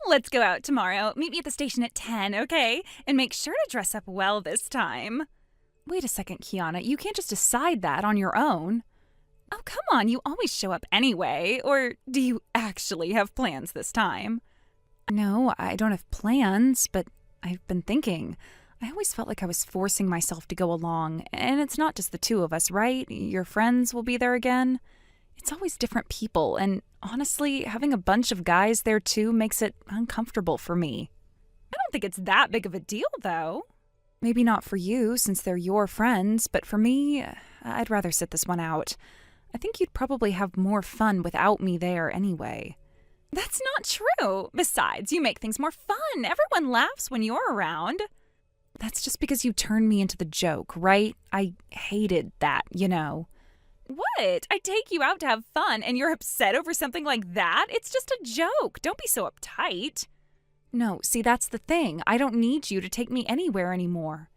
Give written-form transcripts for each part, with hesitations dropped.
Let's go out tomorrow. Meet me at the station at 10, okay? And make sure to dress up well this time. Wait a second, Kiana. You can't just decide that on your own. Oh, come on. You always show up anyway. Or do you actually have plans this time? No, I don't have plans, but I've been thinking. I always felt like I was forcing myself to go along, and it's not just the two of us, right? Your friends will be there again. It's always different people, and honestly, having a bunch of guys there too makes it uncomfortable for me. I don't think it's that big of a deal, though. Maybe not for you, since they're your friends, but for me, I'd rather sit this one out. I think you'd probably have more fun without me there anyway. That's not true. Besides, you make things more fun. Everyone laughs when you're around. That's just because you turned me into the joke, right? I hated that, you know. What? I take you out to have fun and you're upset over something like that? It's just a joke. Don't be so uptight. No, see, that's the thing. I don't need you to take me anywhere anymore.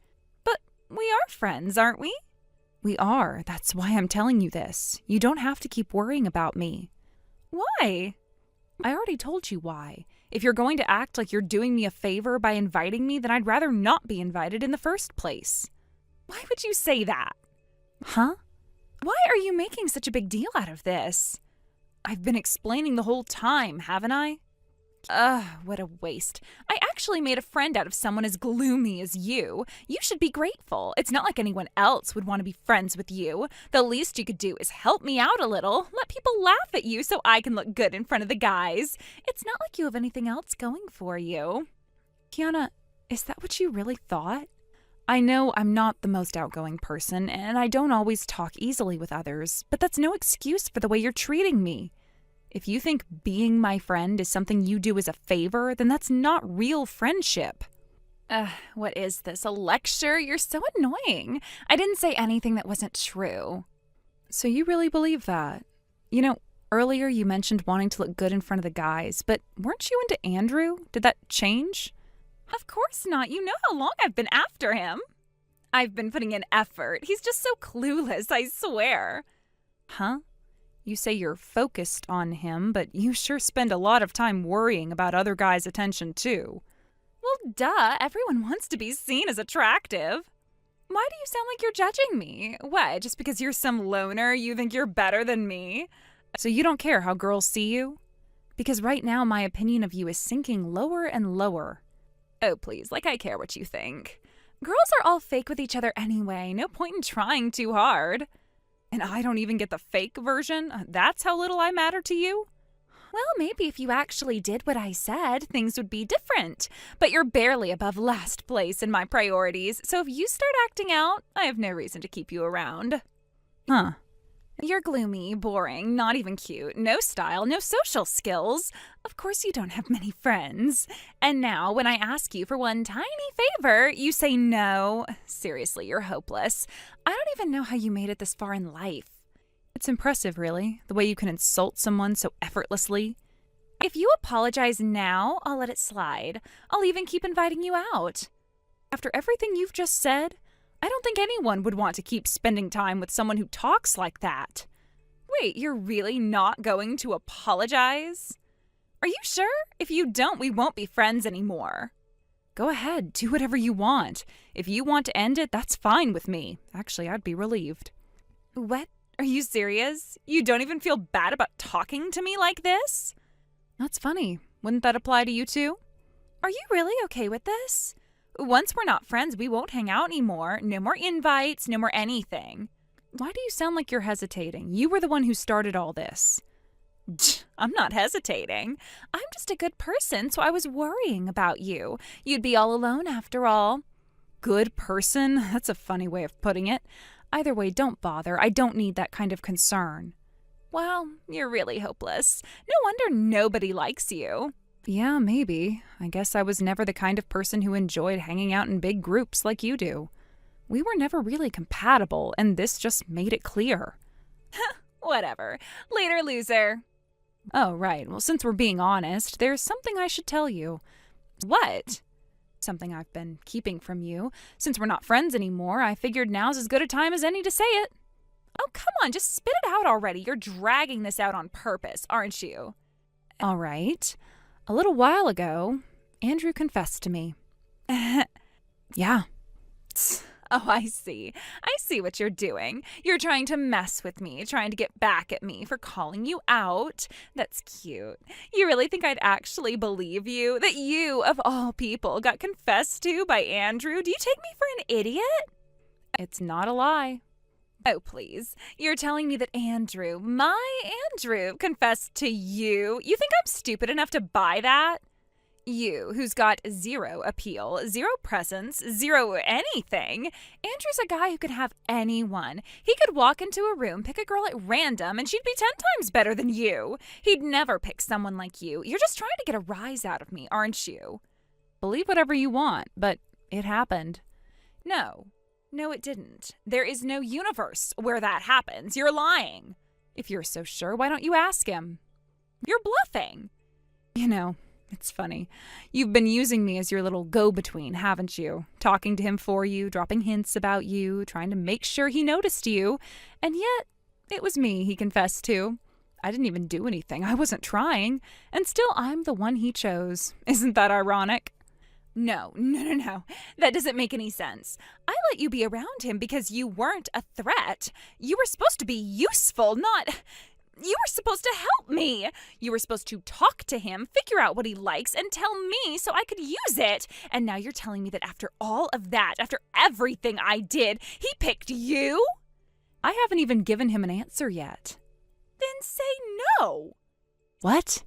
But we are friends, aren't we? We are. That's why I'm telling you this. You don't have to keep worrying about me. Why? I already told you why. If you're going to act like you're doing me a favor by inviting me, then I'd rather not be invited in the first place. Why would you say that? Huh? Why are you making such a big deal out of this? I've been explaining the whole time, haven't I? What a waste. I actually made a friend out of someone as gloomy as you. You should be grateful. It's not like anyone else would want to be friends with you. The least you could do is help me out a little. Let people laugh at you so I can look good in front of the guys. It's not like you have anything else going for you. Kiana, is that what you really thought? I know I'm not the most outgoing person, and I don't always talk easily with others, but that's no excuse for the way you're treating me. If you think being my friend is something you do as a favor, then that's not real friendship. What is this, a lecture? You're so annoying. I didn't say anything that wasn't true. So you really believe that? You know, earlier you mentioned wanting to look good in front of the guys, but weren't you into Andrew? Did that change? Of course not. You know how long I've been after him. I've been putting in effort. He's just so clueless, I swear. Huh? You say you're focused on him, but you sure spend a lot of time worrying about other guys' attention, too. Well, duh. Everyone wants to be seen as attractive. Why do you sound like you're judging me? What, just because you're some loner, you think you're better than me? So you don't care how girls see you? Because right now my opinion of you is sinking lower and lower. Oh, please, like I care what you think. Girls are all fake with each other anyway. No point in trying too hard. And I don't even get the fake version? That's how little I matter to you? Well, maybe if you actually did what I said, things would be different. But you're barely above last place in my priorities, so if you start acting out, I have no reason to keep you around. Huh. You're gloomy, boring, not even cute, no style, no social skills. Of course you don't have many friends. And now, when I ask you for one tiny favor, you say no. Seriously, you're hopeless. I don't even know how you made it this far in life. It's impressive, really, the way you can insult someone so effortlessly. If you apologize now, I'll let it slide. I'll even keep inviting you out. After everything you've just said, I don't think anyone would want to keep spending time with someone who talks like that. Wait, you're really not going to apologize? Are you sure? If you don't, we won't be friends anymore. Go ahead, do whatever you want. If you want to end it, that's fine with me. Actually, I'd be relieved. What? Are you serious? You don't even feel bad about talking to me like this? That's funny. Wouldn't that apply to you too? Are you really okay with this? Once we're not friends, we won't hang out anymore. No more invites, no more anything. Why do you sound like you're hesitating? You were the one who started all this. I'm not hesitating. I'm just a good person, so I was worrying about you. You'd be all alone after all. Good person? That's a funny way of putting it. Either way, don't bother. I don't need that kind of concern. Well, you're really hopeless. No wonder nobody likes you. Yeah, maybe. I guess I was never the kind of person who enjoyed hanging out in big groups like you do. We were never really compatible, and this just made it clear. Whatever. Later, loser. Oh, right. Well, since we're being honest, there's something I should tell you. What? Something I've been keeping from you. Since we're not friends anymore, I figured now's as good a time as any to say it. Oh, come on, just spit it out already. You're dragging this out on purpose, aren't you? All right. A little while ago, Andrew confessed to me. Yeah. Oh, I see. I see what you're doing. You're trying to mess with me, trying to get back at me for calling you out. That's cute. You really think I'd actually believe you? That you, of all people, got confessed to by Andrew? Do you take me for an idiot? It's not a lie. Oh, please. You're telling me that Andrew, my Andrew, confessed to you? You think I'm stupid enough to buy that? You, who's got zero appeal, zero presence, zero anything. Andrew's a guy who could have anyone. He could walk into a room, pick a girl at random, and she'd be 10 times better than you. He'd never pick someone like you. You're just trying to get a rise out of me, aren't you? Believe whatever you want, but it happened. No, it didn't. There is no universe where that happens. You're lying. If you're so sure, why don't you ask him? You're bluffing. You know, it's funny. You've been using me as your little go-between, haven't you? Talking to him for you, dropping hints about you, trying to make sure he noticed you. And yet, it was me he confessed to. I didn't even do anything. I wasn't trying. And still, I'm the one he chose. Isn't that ironic? No. That doesn't make any sense. I let you be around him because you weren't a threat. You were supposed to be useful, not... You were supposed to help me. You were supposed to talk to him, figure out what he likes, and tell me so I could use it. And now you're telling me that after all of that, after everything I did, he picked you? I haven't even given him an answer yet. Then say no. What?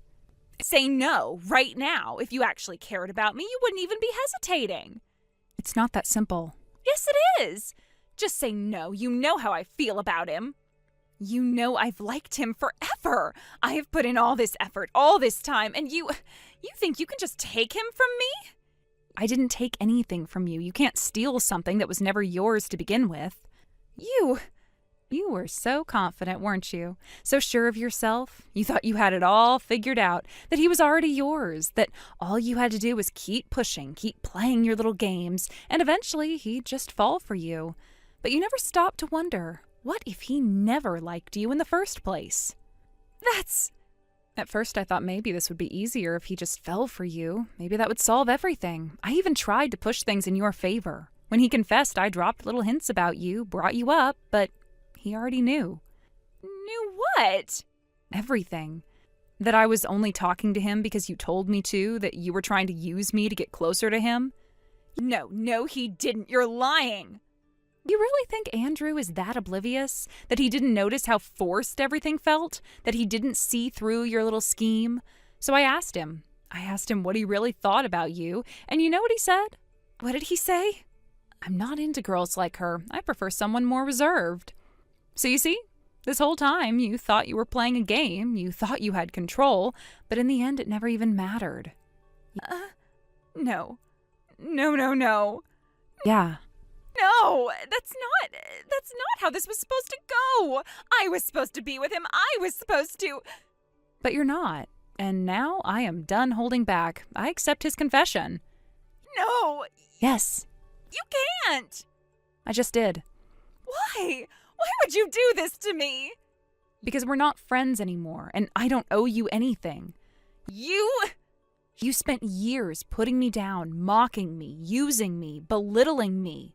Say no right now. If you actually cared about me, you wouldn't even be hesitating. It's not that simple. Yes, it is. Just say no. You know how I feel about him. You know I've liked him forever. I have put in all this effort, all this time, and you think you can just take him from me? I didn't take anything from you. You can't steal something that was never yours to begin with. You were so confident, weren't you? So sure of yourself. You thought you had it all figured out, that he was already yours, that all you had to do was keep pushing, keep playing your little games, and eventually he'd just fall for you. But you never stopped to wonder, what if he never liked you in the first place? At first, I thought maybe this would be easier if he just fell for you. Maybe that would solve everything. I even tried to push things in your favor. When he confessed, I dropped little hints about you, brought you up, but he already knew. Knew what? Everything. That I was only talking to him because you told me to, that you were trying to use me to get closer to him. No, he didn't. You're lying. You really think Andrew is that oblivious? That he didn't notice how forced everything felt? That he didn't see through your little scheme? So I asked him. What he really thought about you, and you know what he said? What did he say? I'm not into girls like her. I prefer someone more reserved. So you see, this whole time you thought you were playing a game, you thought you had control, but in the end it never even mattered. No. Yeah. No, that's not how this was supposed to go. I was supposed to be with him. I was supposed to. But you're not. And now I am done holding back. I accept his confession. No. Yes. You can't. I just did. Why? Why would you do this to me? Because we're not friends anymore, and I don't owe you anything. You spent years putting me down, mocking me, using me, belittling me.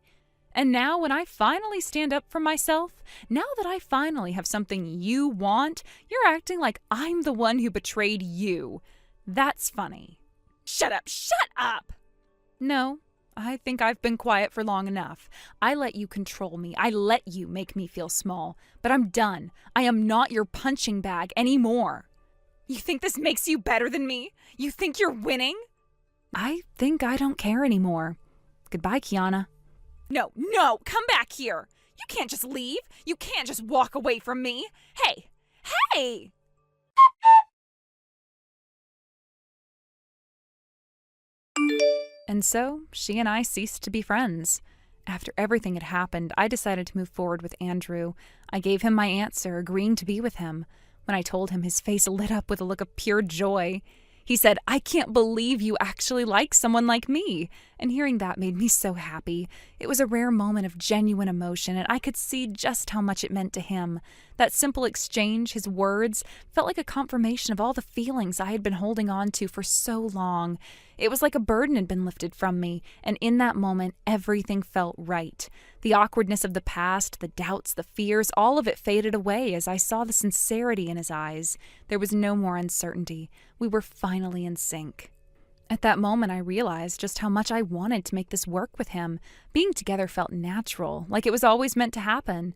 And now when I finally stand up for myself, now that I finally have something you want, you're acting like I'm the one who betrayed you. That's funny. Shut up! No, I think I've been quiet for long enough. I let you control me. I let you make me feel small. But I'm done. I am not your punching bag anymore. You think this makes you better than me? You think you're winning? I think I don't care anymore. Goodbye, Kiana. No, come back here. You can't just leave. You can't just walk away from me. Hey! And so, she and I ceased to be friends. After everything had happened, I decided to move forward with Andrew. I gave him my answer, agreeing to be with him. When I told him, his face lit up with a look of pure joy. He said, I can't believe you actually like someone like me. And hearing that made me so happy. It was a rare moment of genuine emotion, and I could see just how much it meant to him. That simple exchange, his words, felt like a confirmation of all the feelings I had been holding on to for so long. It was like a burden had been lifted from me, and in that moment, everything felt right. The awkwardness of the past, the doubts, the fears, all of it faded away as I saw the sincerity in his eyes. There was no more uncertainty. We were finally in sync. At that moment, I realized just how much I wanted to make this work with him. Being together felt natural, like it was always meant to happen.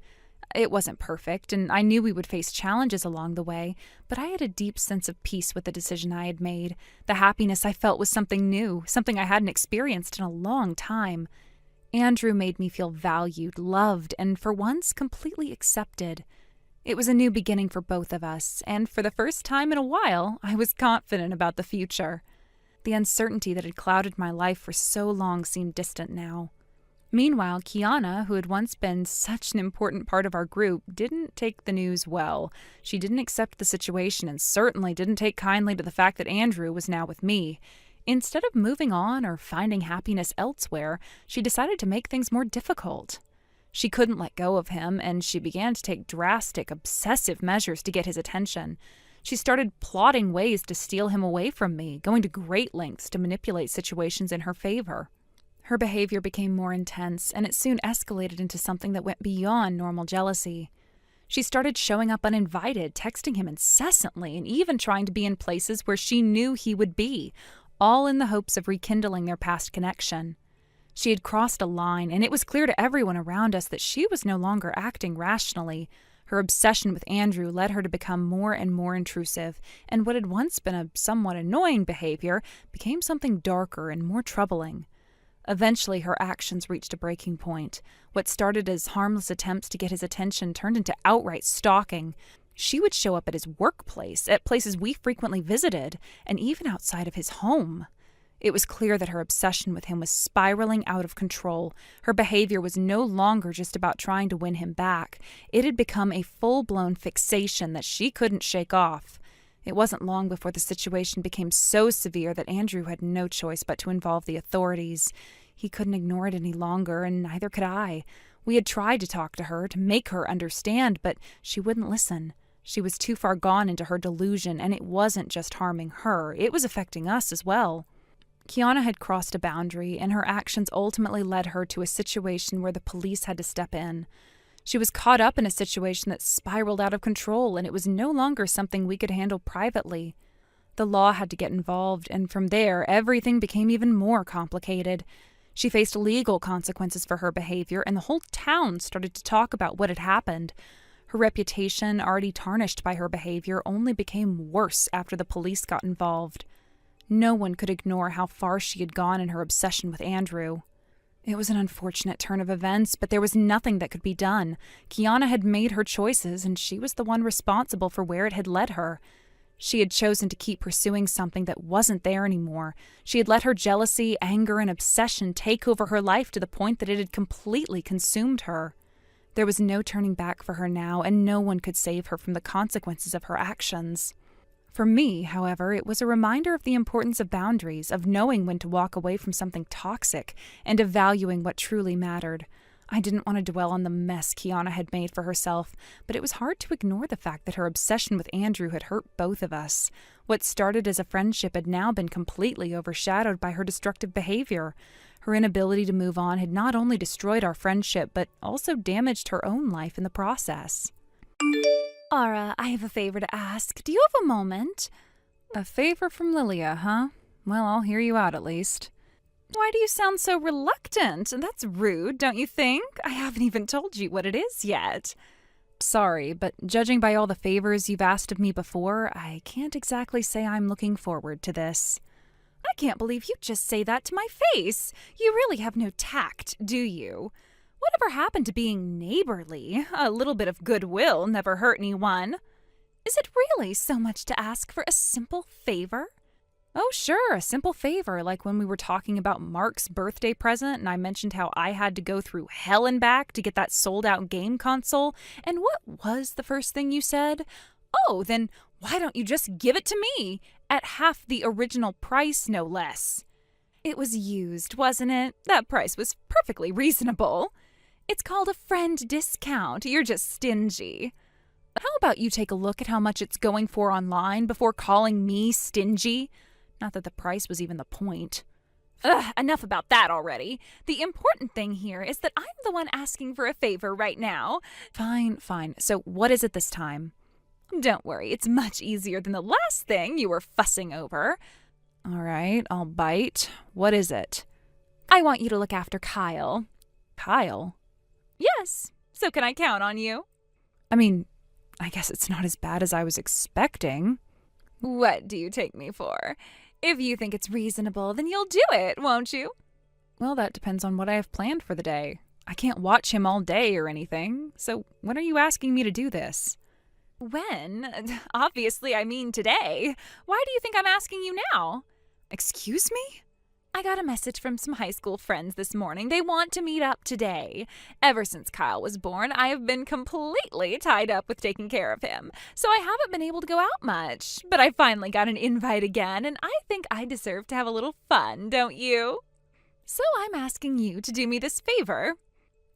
It wasn't perfect, and I knew we would face challenges along the way, but I had a deep sense of peace with the decision I had made. The happiness I felt was something new, something I hadn't experienced in a long time. Andrew made me feel valued, loved, and for once completely accepted. It was a new beginning for both of us, and for the first time in a while, I was confident about the future. The uncertainty that had clouded my life for so long seemed distant now. Meanwhile, Kiana, who had once been such an important part of our group, didn't take the news well. She didn't accept the situation and certainly didn't take kindly to the fact that Andrew was now with me. Instead of moving on or finding happiness elsewhere, she decided to make things more difficult. She couldn't let go of him, and she began to take drastic, obsessive measures to get his attention. She started plotting ways to steal him away from me, going to great lengths to manipulate situations in her favor. Her behavior became more intense, and it soon escalated into something that went beyond normal jealousy. She started showing up uninvited, texting him incessantly, and even trying to be in places where she knew he would be, all in the hopes of rekindling their past connection. She had crossed a line, and it was clear to everyone around us that she was no longer acting rationally. Her obsession with Andrew led her to become more and more intrusive, and what had once been a somewhat annoying behavior became something darker and more troubling. Eventually, her actions reached a breaking point. What started as harmless attempts to get his attention turned into outright stalking. She would show up at his workplace, at places we frequently visited, and even outside of his home. It was clear that her obsession with him was spiraling out of control. Her behavior was no longer just about trying to win him back. It had become a full-blown fixation that she couldn't shake off. It wasn't long before the situation became so severe that Andrew had no choice but to involve the authorities. He couldn't ignore it any longer, and neither could I. We had tried to talk to her, to make her understand, but she wouldn't listen. She was too far gone into her delusion, and it wasn't just harming her. It was affecting us as well. Kiana had crossed a boundary, and her actions ultimately led her to a situation where the police had to step in. She was caught up in a situation that spiraled out of control, and it was no longer something we could handle privately. The law had to get involved, and from there, everything became even more complicated. She faced legal consequences for her behavior, and the whole town started to talk about what had happened. Her reputation, already tarnished by her behavior, only became worse after the police got involved. No one could ignore how far she had gone in her obsession with Andrew. It was an unfortunate turn of events, but there was nothing that could be done. Kiana had made her choices, and she was the one responsible for where it had led her. She had chosen to keep pursuing something that wasn't there anymore. She had let her jealousy, anger, and obsession take over her life to the point that it had completely consumed her. There was no turning back for her now, and no one could save her from the consequences of her actions. For me, however, it was a reminder of the importance of boundaries, of knowing when to walk away from something toxic, and of valuing what truly mattered. I didn't want to dwell on the mess Kiana had made for herself, but it was hard to ignore the fact that her obsession with Andrew had hurt both of us. What started as a friendship had now been completely overshadowed by her destructive behavior. Her inability to move on had not only destroyed our friendship, but also damaged her own life in the process. Aura, I have a favor to ask. Do you have a moment? A favor from Lilia, huh? Well, I'll hear you out at least. Why do you sound so reluctant? That's rude, don't you think? I haven't even told you what it is yet. Sorry, but judging by all the favors you've asked of me before, I can't exactly say I'm looking forward to this. I can't believe you just say that to my face. You really have no tact, do you? Whatever happened to being neighborly? A little bit of goodwill never hurt anyone. Is it really so much to ask for a simple favor? Oh, sure, a simple favor, like when we were talking about Mark's birthday present and I mentioned how I had to go through hell and back to get that sold-out game console. And what was the first thing you said? Oh, then why don't you just give it to me? At half the original price, no less. It was used, wasn't it? That price was perfectly reasonable. It's called a friend discount. You're just stingy. How about you take a look at how much it's going for online before calling me stingy? Not that the price was even the point. Ugh, enough about that already. The important thing here is that I'm the one asking for a favor right now. Fine. So what is it this time? Don't worry, it's much easier than the last thing you were fussing over. All right, I'll bite. What is it? I want you to look after Kyle. Kyle? Yes. So can I count on you? I mean, I guess it's not as bad as I was expecting. What do you take me for? If you think it's reasonable, then you'll do it, won't you? Well, that depends on what I have planned for the day. I can't watch him all day or anything. So when are you asking me to do this? When? Obviously, I mean today. Why do you think I'm asking you now? Excuse me? I got a message from some high school friends this morning. They want to meet up today. Ever since Kyle was born, I have been completely tied up with taking care of him, so I haven't been able to go out much. But I finally got an invite again, and I think I deserve to have a little fun, don't you? So I'm asking you to do me this favor.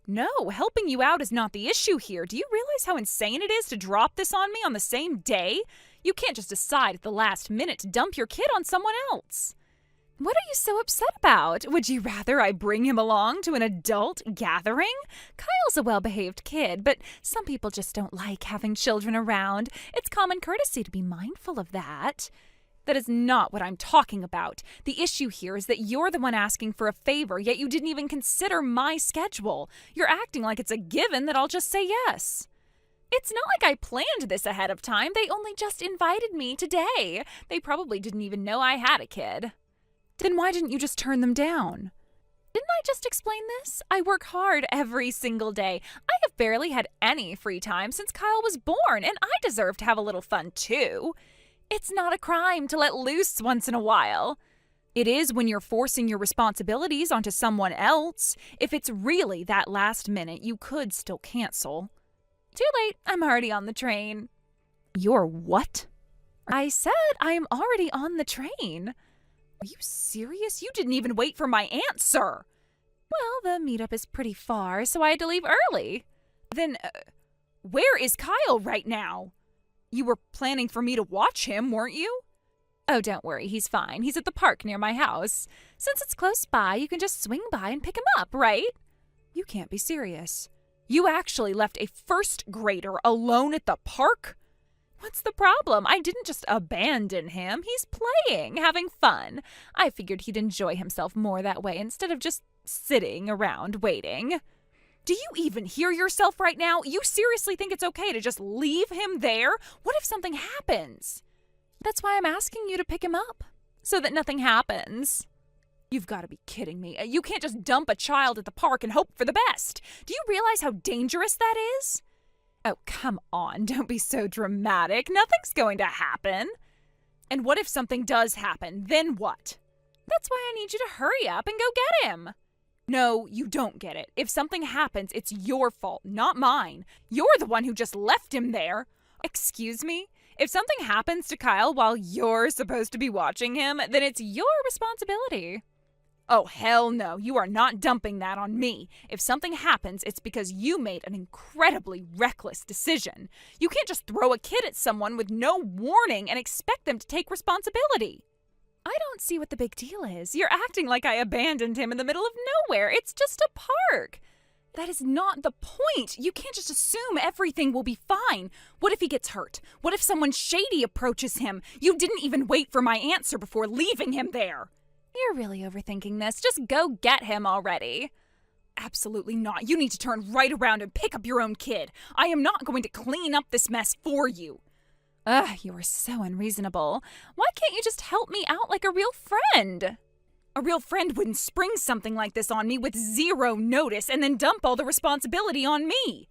No, helping you out is not the issue here. Do you realize how insane it is to drop this on me on the same day? You can't just decide at the last minute to dump your kid on someone else. What are you so upset about? Would you rather I bring him along to an adult gathering? Kyle's a well-behaved kid, but some people just don't like having children around. It's common courtesy to be mindful of that. That is not what I'm talking about. The issue here is that you're the one asking for a favor, yet you didn't even consider my schedule. You're acting like it's a given that I'll just say yes. It's not like I planned this ahead of time. They only just invited me today. They probably didn't even know I had a kid. Then why didn't you just turn them down? Didn't I just explain this? I work hard every single day. I have barely had any free time since Kyle was born, and I deserve to have a little fun too. It's not a crime to let loose once in a while. It is when you're forcing your responsibilities onto someone else. If it's really that last minute, you could still cancel. Too late. I'm already on the train. You're what? I said I am already on the train. Are you serious? You didn't even wait for my answer. Well, the meetup is pretty far, so I had to leave early. Then, where is Kyle right now? You were planning for me to watch him, weren't you? Oh, don't worry, he's fine. He's at the park near my house. Since it's close by, you can just swing by and pick him up, right? You can't be serious. You actually left a first grader alone at the park? What's the problem? I didn't just abandon him. He's playing, having fun. I figured he'd enjoy himself more that way instead of just sitting around waiting. Do you even hear yourself right now? You seriously think it's okay to just leave him there? What if something happens? That's why I'm asking you to pick him up, so that nothing happens. You've got to be kidding me. You can't just dump a child at the park and hope for the best. Do you realize how dangerous that is? Oh, come on, don't be so dramatic. Nothing's going to happen. And what if something does happen? Then what? That's why I need you to hurry up and go get him. No, you don't get it. If something happens, it's your fault, not mine. You're the one who just left him there. Excuse me? If something happens to Kyle while you're supposed to be watching him, then it's your responsibility. Oh, hell no. You are not dumping that on me. If something happens, it's because you made an incredibly reckless decision. You can't just throw a kid at someone with no warning and expect them to take responsibility. I don't see what the big deal is. You're acting like I abandoned him in the middle of nowhere. It's just a park. That is not the point. You can't just assume everything will be fine. What if he gets hurt? What if someone shady approaches him? You didn't even wait for my answer before leaving him there. You're really overthinking this. Just go get him already. Absolutely not. You need to turn right around and pick up your own kid. I am not going to clean up this mess for you. Ugh, you are so unreasonable. Why can't you just help me out like a real friend? A real friend wouldn't spring something like this on me with zero notice and then dump all the responsibility on me.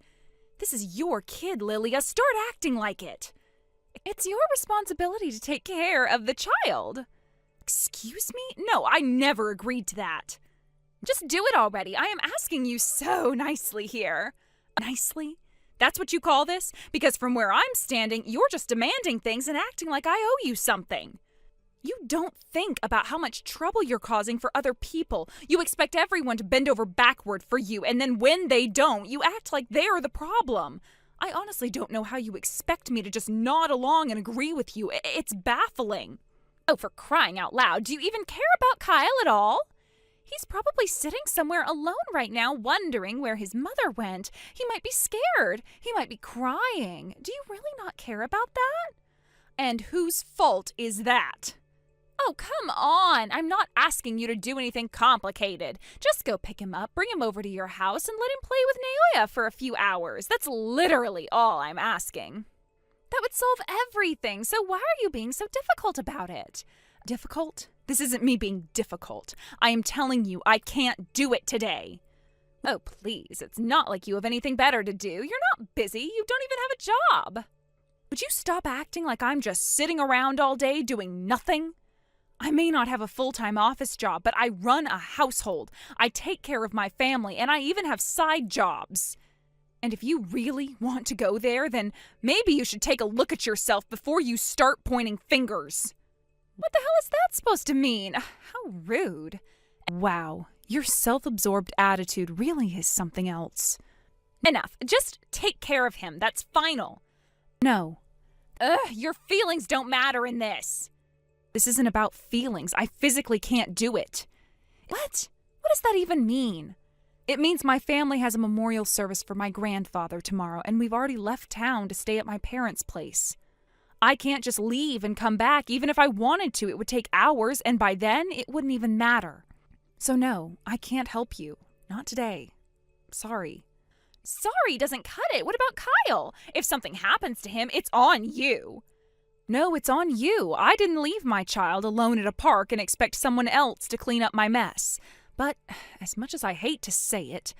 This is your kid, Lilia. Start acting like it. It's your responsibility to take care of the child. Excuse me? No, I never agreed to that. Just do it already. I am asking you so nicely here. Nicely? That's what you call this? Because from where I'm standing, you're just demanding things and acting like I owe you something. You don't think about how much trouble you're causing for other people. You expect everyone to bend over backward for you, and then when they don't, you act like they're the problem. I honestly don't know how you expect me to just nod along and agree with you. It's baffling. Oh, for crying out loud, do you even care about Kyle at all? He's probably sitting somewhere alone right now, wondering where his mother went. He might be scared. He might be crying. Do you really not care about that? And whose fault is that? Oh, come on. I'm not asking you to do anything complicated. Just go pick him up, bring him over to your house, and let him play with Naoya for a few hours. That's literally all I'm asking. That would solve everything, so why are you being so difficult about it? Difficult? This isn't me being difficult. I am telling you I can't do it today. Oh, please, it's not like you have anything better to do. You're not busy. You don't even have a job. Would you stop acting like I'm just sitting around all day doing nothing? I may not have a full-time office job, but I run a household. I take care of my family, and I even have side jobs. And if you really want to go there, then maybe you should take a look at yourself before you start pointing fingers. What the hell is that supposed to mean? How rude. Wow, your self-absorbed attitude really is something else. Enough. Just take care of him. That's final. No. Your feelings don't matter in this. This isn't about feelings. I physically can't do it. What? What does that even mean? It means my family has a memorial service for my grandfather tomorrow, and we've already left town to stay at my parents' place. I can't just leave and come back. Even if I wanted to, it would take hours, and by then, it wouldn't even matter. So no, I can't help you. Not today. Sorry. Sorry doesn't cut it. What about Kyle? If something happens to him, it's on you. No, it's on you. I didn't leave my child alone at a park and expect someone else to clean up my mess. But as much as I hate to say it,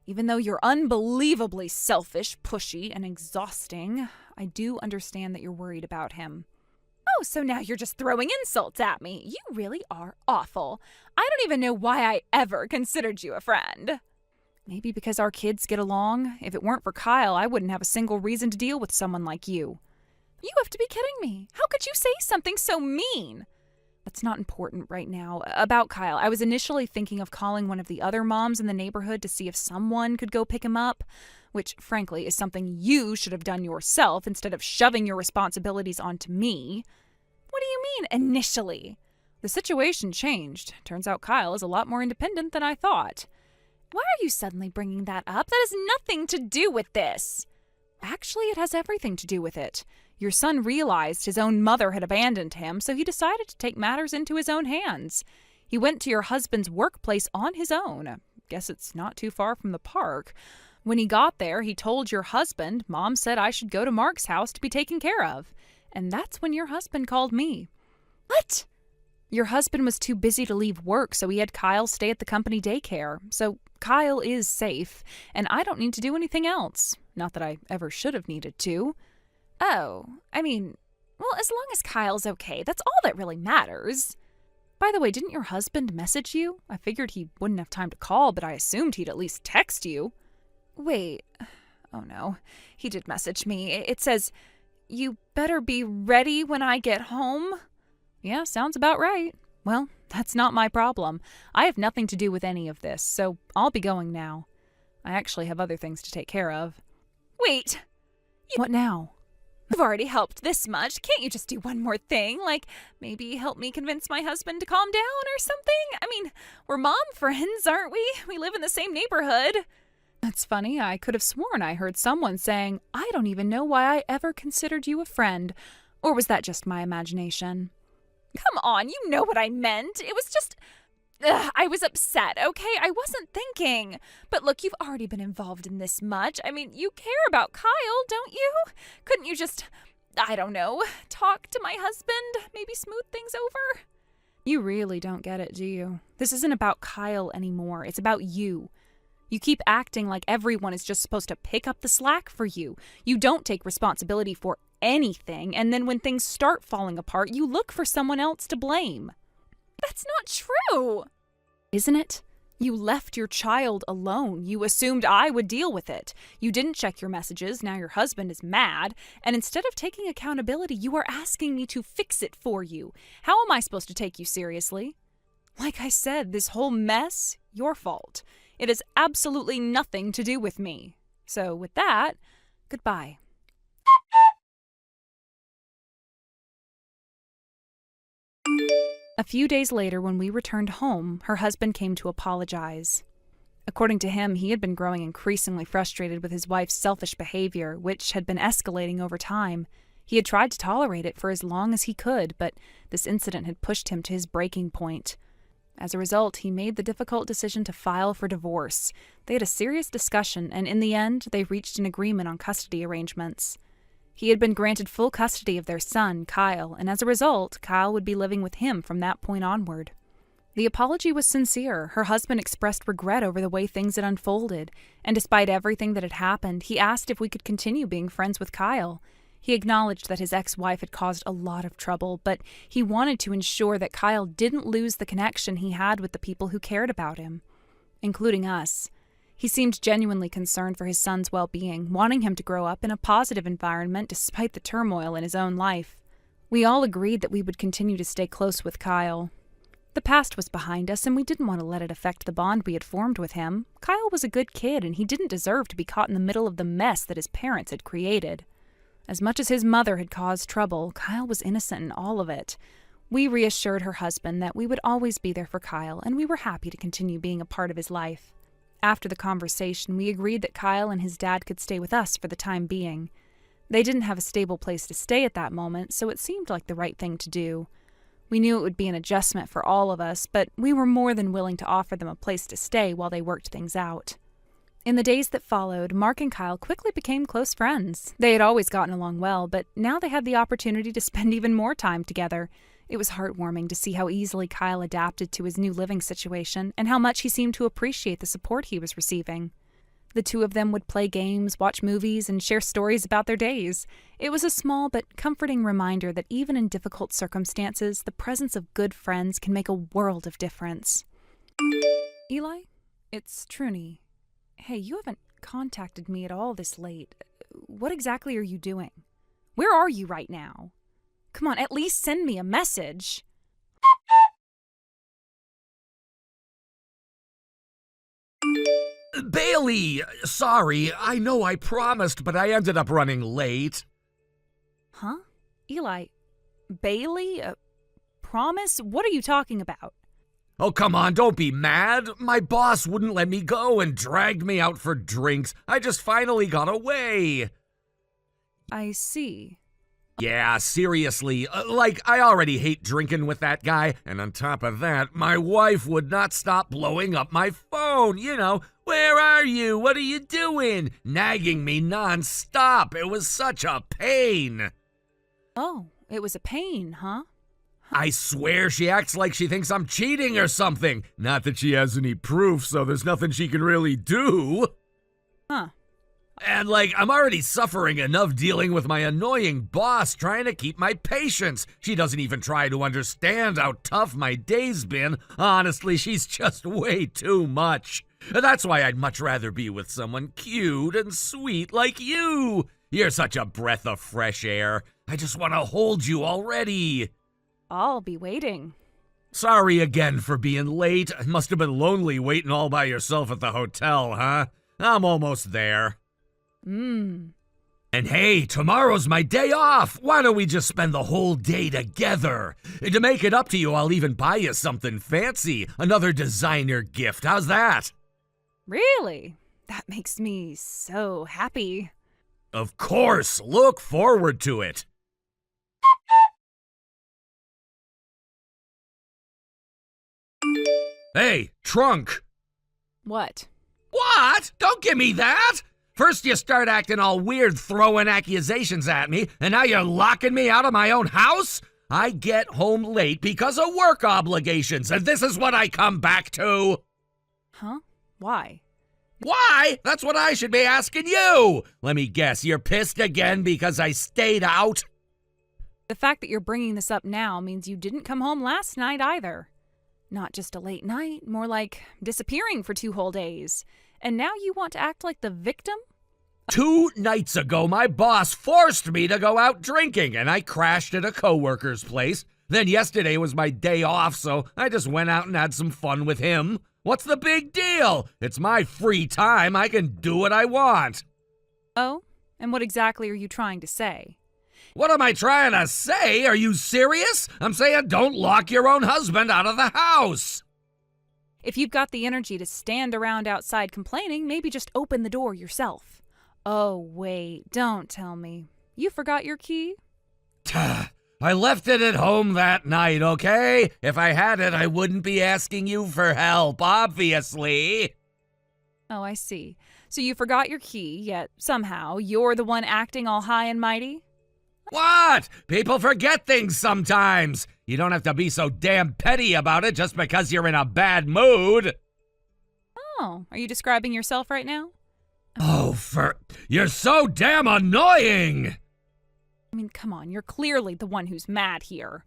even though you're unbelievably selfish, pushy, and exhausting, I do understand that you're worried about him. Oh, so now you're just throwing insults at me. You really are awful. I don't even know why I ever considered you a friend. Maybe because our kids get along. If it weren't for Kyle, I wouldn't have a single reason to deal with someone like you. You have to be kidding me. How could you say something so mean? That's not important right now. About Kyle, I was initially thinking of calling one of the other moms in the neighborhood to see if someone could go pick him up, which, frankly, is something you should have done yourself instead of shoving your responsibilities onto me. What do you mean, initially? The situation changed. Turns out Kyle is a lot more independent than I thought. Why are you suddenly bringing that up? That has nothing to do with this. Actually, it has everything to do with it. Your son realized his own mother had abandoned him, so he decided to take matters into his own hands. He went to your husband's workplace on his own. Guess it's not too far from the park. When he got there, he told your husband, Mom said I should go to Mark's house to be taken care of. And that's when your husband called me. What? Your husband was too busy to leave work, so he had Kyle stay at the company daycare. So Kyle is safe, and I don't need to do anything else. Not that I ever should have needed to. Oh, I mean, well, as long as Kyle's okay, that's all that really matters. By the way, didn't your husband message you? I figured he wouldn't have time to call, but I assumed he'd at least text you. Wait. Oh no, he did message me. It says, "You better be ready when I get home." Yeah, sounds about right. Well, that's not my problem. I have nothing to do with any of this, so I'll be going now. I actually have other things to take care of. Wait. What now? You've already helped this much. Can't you just do one more thing? Like, maybe help me convince my husband to calm down or something? I mean, we're mom friends, aren't we? We live in the same neighborhood. That's funny. I could have sworn I heard someone saying, I don't even know why I ever considered you a friend. Or was that just my imagination? Come on, you know what I meant. It was just... I was upset, okay? I wasn't thinking. But look, you've already been involved in this much. I mean, you care about Kyle, don't you? Couldn't you just, I don't know, talk to my husband? Maybe smooth things over? You really don't get it, do you? This isn't about Kyle anymore. It's about you. You keep acting like everyone is just supposed to pick up the slack for you. You don't take responsibility for anything, and then when things start falling apart, you look for someone else to blame. That's not true. Isn't it? You left your child alone. You assumed I would deal with it. You didn't check your messages. Now your husband is mad. And instead of taking accountability, you are asking me to fix it for you. How am I supposed to take you seriously? Like I said, this whole mess, your fault. It has absolutely nothing to do with me. So with that, goodbye. A few days later, when we returned home, her husband came to apologize. According to him, he had been growing increasingly frustrated with his wife's selfish behavior, which had been escalating over time. He had tried to tolerate it for as long as he could, but this incident had pushed him to his breaking point. As a result, he made the difficult decision to file for divorce. They had a serious discussion, and in the end, they reached an agreement on custody arrangements. He had been granted full custody of their son, Kyle, and as a result, Kyle would be living with him from that point onward. The apology was sincere. Her husband expressed regret over the way things had unfolded, and despite everything that had happened, he asked if we could continue being friends with Kyle. He acknowledged that his ex-wife had caused a lot of trouble, but he wanted to ensure that Kyle didn't lose the connection he had with the people who cared about him, including us. He seemed genuinely concerned for his son's well-being, wanting him to grow up in a positive environment despite the turmoil in his own life. We all agreed that we would continue to stay close with Kyle. The past was behind us, and we didn't want to let it affect the bond we had formed with him. Kyle was a good kid, and he didn't deserve to be caught in the middle of the mess that his parents had created. As much as his mother had caused trouble, Kyle was innocent in all of it. We reassured her husband that we would always be there for Kyle, and we were happy to continue being a part of his life. After the conversation, we agreed that Kyle and his dad could stay with us for the time being. They didn't have a stable place to stay at that moment, so it seemed like the right thing to do. We knew it would be an adjustment for all of us, but we were more than willing to offer them a place to stay while they worked things out. In the days that followed, Mark and Kyle quickly became close friends. They had always gotten along well, but now they had the opportunity to spend even more time together. It was heartwarming to see how easily Kyle adapted to his new living situation and how much he seemed to appreciate the support he was receiving. The two of them would play games, watch movies, and share stories about their days. It was a small but comforting reminder that even in difficult circumstances, the presence of good friends can make a world of difference. Eli, it's Truny. Hey, you haven't contacted me at all this late. What exactly are you doing? Where are you right now? Come on, at least send me a message. Bailey! Sorry, I know I promised, but I ended up running late. Huh? Eli, Bailey? Promise? What are you talking about? Oh, come on, don't be mad. My boss wouldn't let me go and dragged me out for drinks. I just finally got away. I see. Yeah, seriously. I already hate drinking with that guy, and on top of that, my wife would not stop blowing up my phone. You know, where are you? What are you doing? Nagging me non-stop. It was such a pain. Oh, it was a pain, huh? I swear she acts like she thinks I'm cheating or something. Not that she has any proof, so there's nothing she can really do. Huh. And I'm already suffering enough dealing with my annoying boss trying to keep my patience. She doesn't even try to understand how tough my day's been. Honestly, she's just way too much. That's why I'd much rather be with someone cute and sweet like you. You're such a breath of fresh air. I just want to hold you already. I'll be waiting. Sorry again for being late. It must have been lonely waiting all by yourself at the hotel, huh? I'm almost there. And hey, tomorrow's my day off. Why don't we just spend the whole day together? To make it up to you, I'll even buy you something fancy. Another designer gift. How's that? Really? That makes me so happy. Of course. Look forward to it. Hey, trunk. What? What? Don't give me that! First you start acting all weird throwing accusations at me, and now you're locking me out of my own house? I get home late because of work obligations, and this is what I come back to. Huh? Why? Why? That's what I should be asking you! Let me guess, you're pissed again because I stayed out? The fact that you're bringing this up now means you didn't come home last night either. Not just a late night, more like disappearing for 2 whole days. And now you want to act like the victim? 2 nights ago, my boss forced me to go out drinking, and I crashed at a coworker's place. Then yesterday was my day off, so I just went out and had some fun with him. What's the big deal? It's my free time. I can do what I want. Oh? And what exactly are you trying to say? What am I trying to say? Are you serious? I'm saying don't lock your own husband out of the house. If you've got the energy to stand around outside complaining, maybe just open the door yourself. Oh, wait, don't tell me. You forgot your key? I left it at home that night, okay? If I had it, I wouldn't be asking you for help, obviously. Oh, I see. So you forgot your key, yet somehow you're the one acting all high and mighty? What? People forget things sometimes. You don't have to be so damn petty about it just because you're in a bad mood. Oh, are you describing yourself right now? You're so damn annoying. I mean, come on, you're clearly the one who's mad here.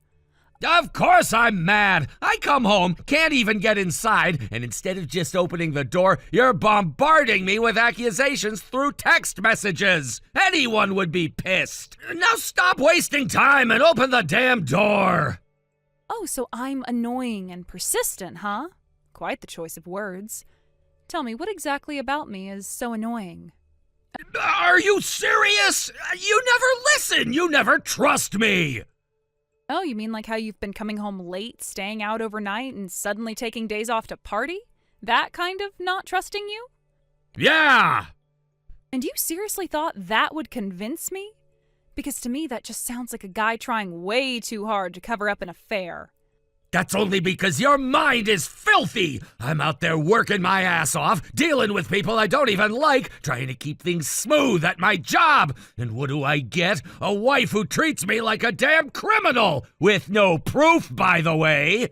Of course I'm mad. I come home, can't even get inside, and instead of just opening the door, you're bombarding me with accusations through text messages. Anyone would be pissed. Now stop wasting time and open the damn door. Oh, so I'm annoying and persistent, huh? Quite the choice of words. Tell me, what exactly about me is so annoying? Are you serious? You never listen. You never trust me. Oh, you mean like how you've been coming home late, staying out overnight, and suddenly taking days off to party? That kind of not trusting you? Yeah! And you seriously thought that would convince me? Because to me, that just sounds like a guy trying way too hard to cover up an affair. That's only because your mind is filthy. I'm out there working my ass off, dealing with people I don't even like, trying to keep things smooth at my job. And what do I get? A wife who treats me like a damn criminal, with no proof, by the way.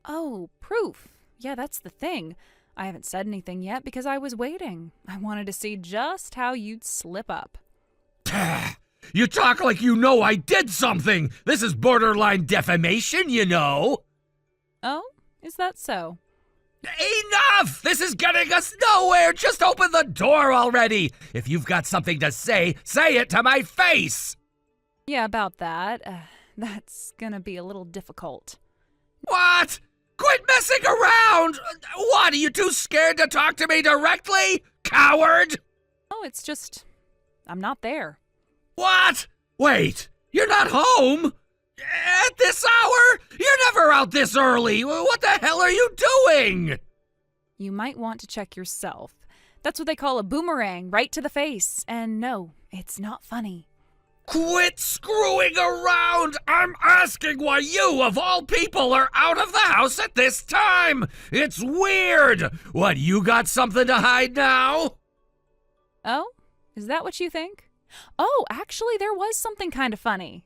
Oh, proof. Yeah, that's the thing. I haven't said anything yet because I was waiting. I wanted to see just how you'd slip up. You talk like you know I did something. This is borderline defamation, you know. Oh, is that so? Enough! This is getting us nowhere! Just open the door already! If you've got something to say it to my face! Yeah, about that. That's gonna be a little difficult. What? Quit messing around! What, are you too scared to talk to me directly? Coward! Oh, it's just... I'm not there. What? Wait, you're not home? At this hour? You're never out this early. What the hell are you doing? You might want to check yourself. That's what they call a boomerang, right to the face. And no, it's not funny. Quit screwing around! I'm asking why you, of all people, are out of the house at this time! It's weird! What, you got something to hide now? Oh? Is that what you think? Oh, actually, there was something kind of funny.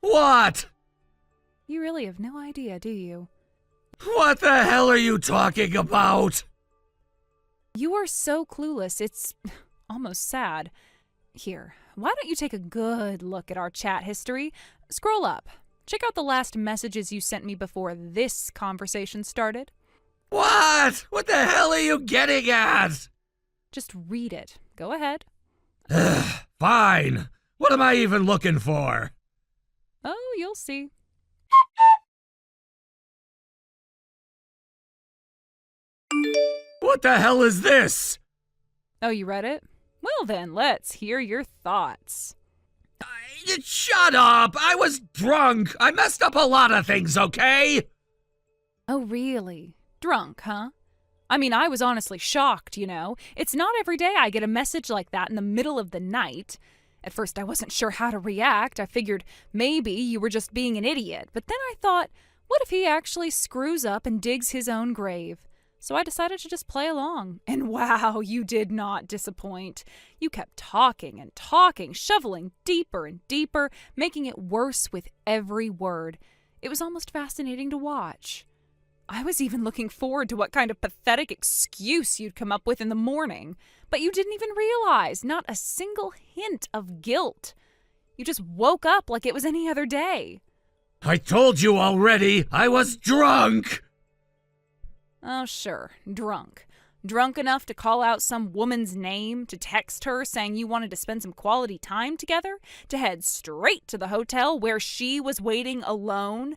What? You really have no idea, do you? What the hell are you talking about? You are so clueless, it's almost sad. Here, why don't you take a good look at our chat history? Scroll up. Check out the last messages you sent me before this conversation started. What? What the hell are you getting at? Just read it. Go ahead. Fine. What am I even looking for? Oh, you'll see. What the hell is this? Oh, you read it? Well then, let's hear your thoughts. Shut up! I was drunk! I messed up a lot of things, okay? Oh, really? Drunk, huh? I mean, I was honestly shocked, you know. It's not every day I get a message like that in the middle of the night. At first, I wasn't sure how to react. I figured maybe you were just being an idiot. But then I thought, what if he actually screws up and digs his own grave? So I decided to just play along. And wow, you did not disappoint. You kept talking and talking, shoveling deeper and deeper, making it worse with every word. It was almost fascinating to watch. I was even looking forward to what kind of pathetic excuse you'd come up with in the morning. But you didn't even realize, not a single hint of guilt. You just woke up like it was any other day. I told you already, I was drunk! Oh, sure, drunk. Drunk enough to call out some woman's name, to text her saying you wanted to spend some quality time together, to head straight to the hotel where she was waiting alone.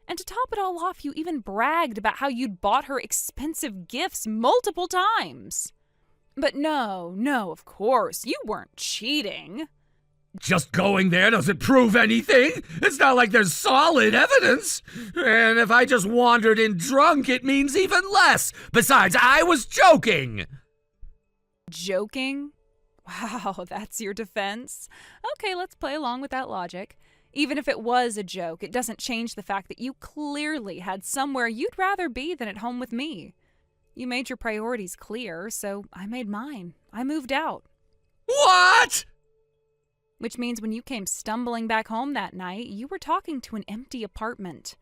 And to top it all off, you even bragged about how you'd bought her expensive gifts multiple times. But no, of course, you weren't cheating. Just going there doesn't prove anything. It's not like there's solid evidence. And if I just wandered in drunk, it means even less. Besides, I was joking. Joking? Wow, that's your defense? Okay, let's play along with that logic. Even if it was a joke, it doesn't change the fact that you clearly had somewhere you'd rather be than at home with me. You made your priorities clear, so I made mine. I moved out. What? Which means when you came stumbling back home that night, you were talking to an empty apartment.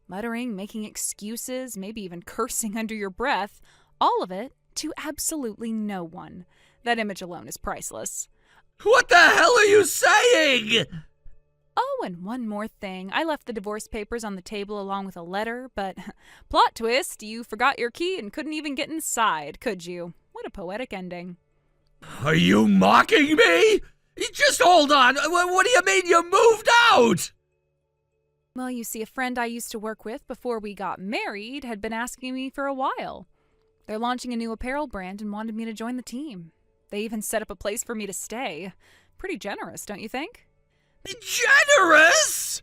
Muttering, making excuses, maybe even cursing under your breath. All of it to absolutely no one. That image alone is priceless. What the hell are you saying? Oh, and one more thing. I left the divorce papers on the table along with a letter, but plot twist, you forgot your key and couldn't even get inside, could you? What a poetic ending. Are you mocking me? Just hold on. What do you mean you moved out? Well, you see, a friend I used to work with before we got married had been asking me for a while. They're launching a new apparel brand and wanted me to join the team. They even set up a place for me to stay. Pretty generous, don't you think? Generous?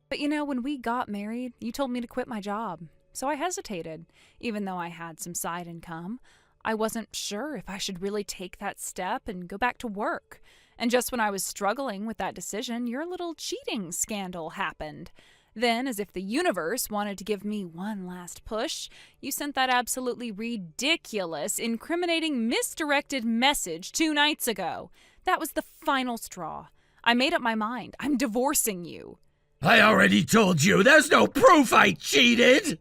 But you know, when we got married, you told me to quit my job. So I hesitated, even though I had some side income. I wasn't sure if I should really take that step and go back to work. And just when I was struggling with that decision, your little cheating scandal happened. Then, as if the universe wanted to give me one last push, you sent that absolutely ridiculous, incriminating, misdirected message 2 nights ago. That was the final straw. I made up my mind. I'm divorcing you. I already told you, there's no proof I cheated!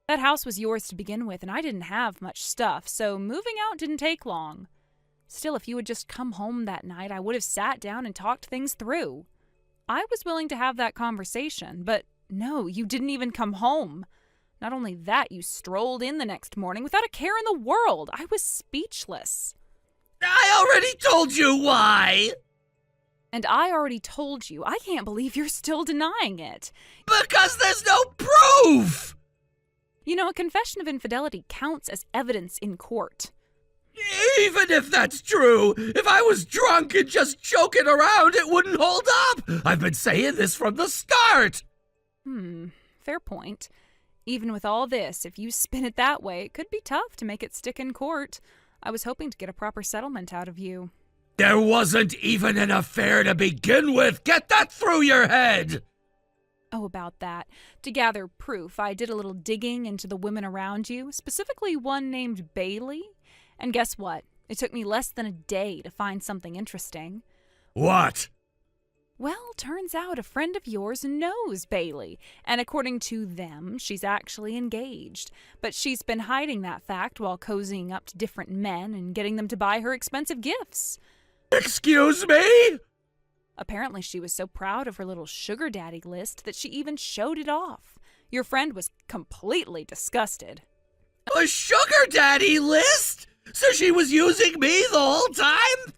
That house was yours to begin with, and I didn't have much stuff, so moving out didn't take long. Still, if you had just come home that night, I would have sat down and talked things through. I was willing to have that conversation, but no, you didn't even come home. Not only that, you strolled in the next morning without a care in the world. I was speechless. I already told you why! And I already told you. I can't believe you're still denying it. Because there's no proof! You know, a confession of infidelity counts as evidence in court. Even if that's true, if I was drunk and just joking around, it wouldn't hold up! I've been saying this from the start! Fair point. Even with all this, if you spin it that way, it could be tough to make it stick in court. I was hoping to get a proper settlement out of you. There wasn't even an affair to begin with! Get that through your head! Oh, about that. To gather proof, I did a little digging into the women around you, specifically one named Bailey. And guess what? It took me less than a day to find something interesting. What? Well, turns out a friend of yours knows Bailey, and according to them, she's actually engaged. But she's been hiding that fact while cozying up to different men and getting them to buy her expensive gifts. Excuse me? Apparently she was so proud of her little sugar daddy list that she even showed it off. Your friend was completely disgusted. A sugar daddy list? So she was using me the whole time?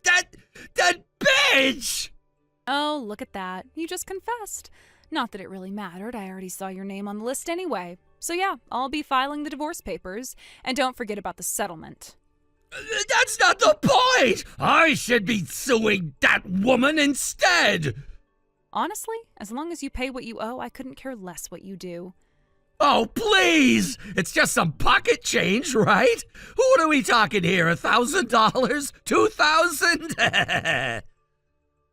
That bitch! Oh, look at that. You just confessed. Not that it really mattered. I already saw your name on the list anyway. So yeah, I'll be filing the divorce papers. And don't forget about the settlement. That's not the point! I should be suing that woman instead! Honestly, as long as you pay what you owe, I couldn't care less what you do. Oh, please! It's just some pocket change, right? What are we talking here, $1,000? $2,000?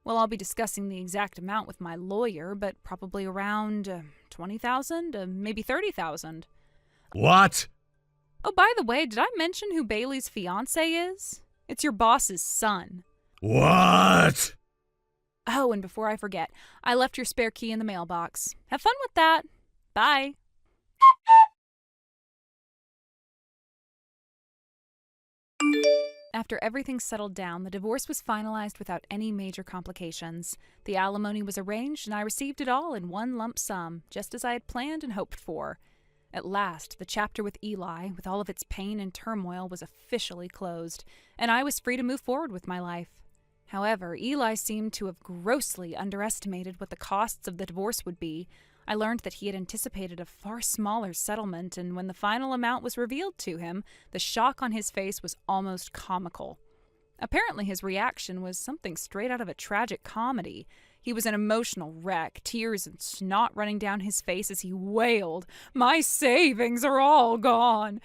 Well, I'll be discussing the exact amount with my lawyer, but probably around $20,000, maybe $30,000. What? Oh, by the way, did I mention who Bailey's fiancé is? It's your boss's son. What? Oh, and before I forget, I left your spare key in the mailbox. Have fun with that. Bye. After everything settled down, the divorce was finalized without any major complications. The alimony was arranged, and I received it all in one lump sum, just as I had planned and hoped for. At last, the chapter with Eli, with all of its pain and turmoil, was officially closed, and I was free to move forward with my life. However, Eli seemed to have grossly underestimated what the costs of the divorce would be. I learned that he had anticipated a far smaller settlement, and when the final amount was revealed to him, the shock on his face was almost comical. Apparently his reaction was something straight out of a tragic comedy. He was an emotional wreck, tears and snot running down his face as he wailed, "My savings are all gone!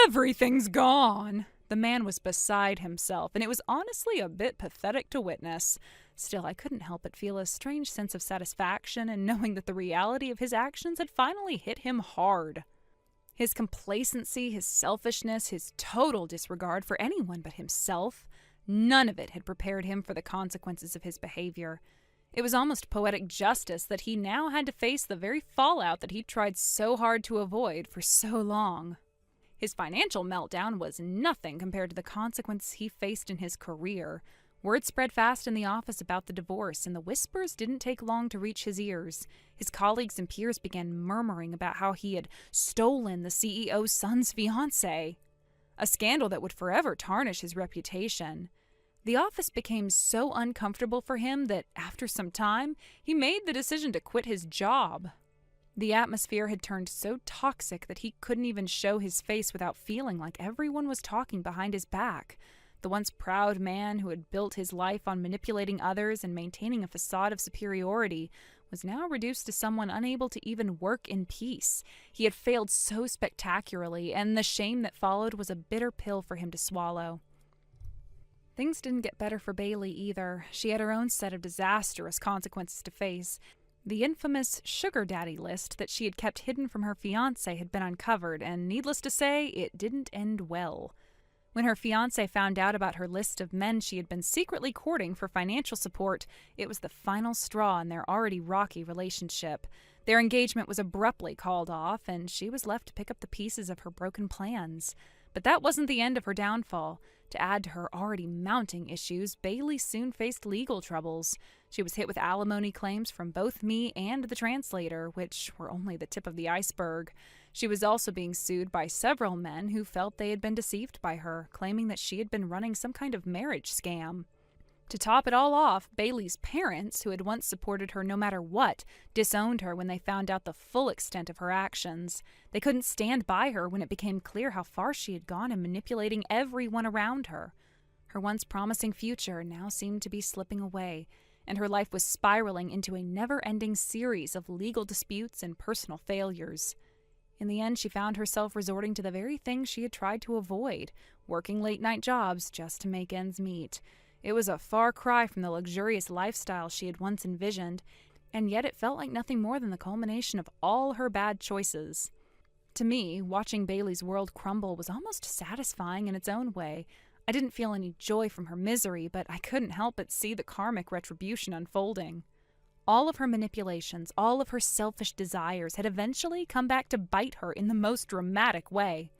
Everything's gone!" The man was beside himself, and it was honestly a bit pathetic to witness. Still, I couldn't help but feel a strange sense of satisfaction in knowing that the reality of his actions had finally hit him hard. His complacency, his selfishness, his total disregard for anyone but himself, none of it had prepared him for the consequences of his behavior. It was almost poetic justice that he now had to face the very fallout that he tried so hard to avoid for so long. His financial meltdown was nothing compared to the consequences he faced in his career. Word spread fast in the office about the divorce, and the whispers didn't take long to reach his ears. His colleagues and peers began murmuring about how he had stolen the CEO's son's fiancée, a scandal that would forever tarnish his reputation. The office became so uncomfortable for him that, after some time, he made the decision to quit his job. The atmosphere had turned so toxic that he couldn't even show his face without feeling like everyone was talking behind his back. The once proud man who had built his life on manipulating others and maintaining a facade of superiority was now reduced to someone unable to even work in peace. He had failed so spectacularly, and the shame that followed was a bitter pill for him to swallow. Things didn't get better for Bailey either. She had her own set of disastrous consequences to face. The infamous sugar daddy list that she had kept hidden from her fiancé had been uncovered, and needless to say, it didn't end well. When her fiancé found out about her list of men she had been secretly courting for financial support, it was the final straw in their already rocky relationship. Their engagement was abruptly called off, and she was left to pick up the pieces of her broken plans. But that wasn't the end of her downfall. To add to her already mounting issues, Bailey soon faced legal troubles. She was hit with alimony claims from both me and the translator, which were only the tip of the iceberg. She was also being sued by several men who felt they had been deceived by her, claiming that she had been running some kind of marriage scam. To top it all off, Bailey's parents, who had once supported her no matter what, disowned her when they found out the full extent of her actions. They couldn't stand by her when it became clear how far she had gone in manipulating everyone around her. Her once promising future now seemed to be slipping away, and her life was spiraling into a never-ending series of legal disputes and personal failures. In the end, she found herself resorting to the very things she had tried to avoid, working late-night jobs just to make ends meet. It was a far cry from the luxurious lifestyle she had once envisioned, and yet it felt like nothing more than the culmination of all her bad choices. To me, watching Bailey's world crumble was almost satisfying in its own way. I didn't feel any joy from her misery, but I couldn't help but see the karmic retribution unfolding. All of her manipulations, all of her selfish desires had eventually come back to bite her in the most dramatic way.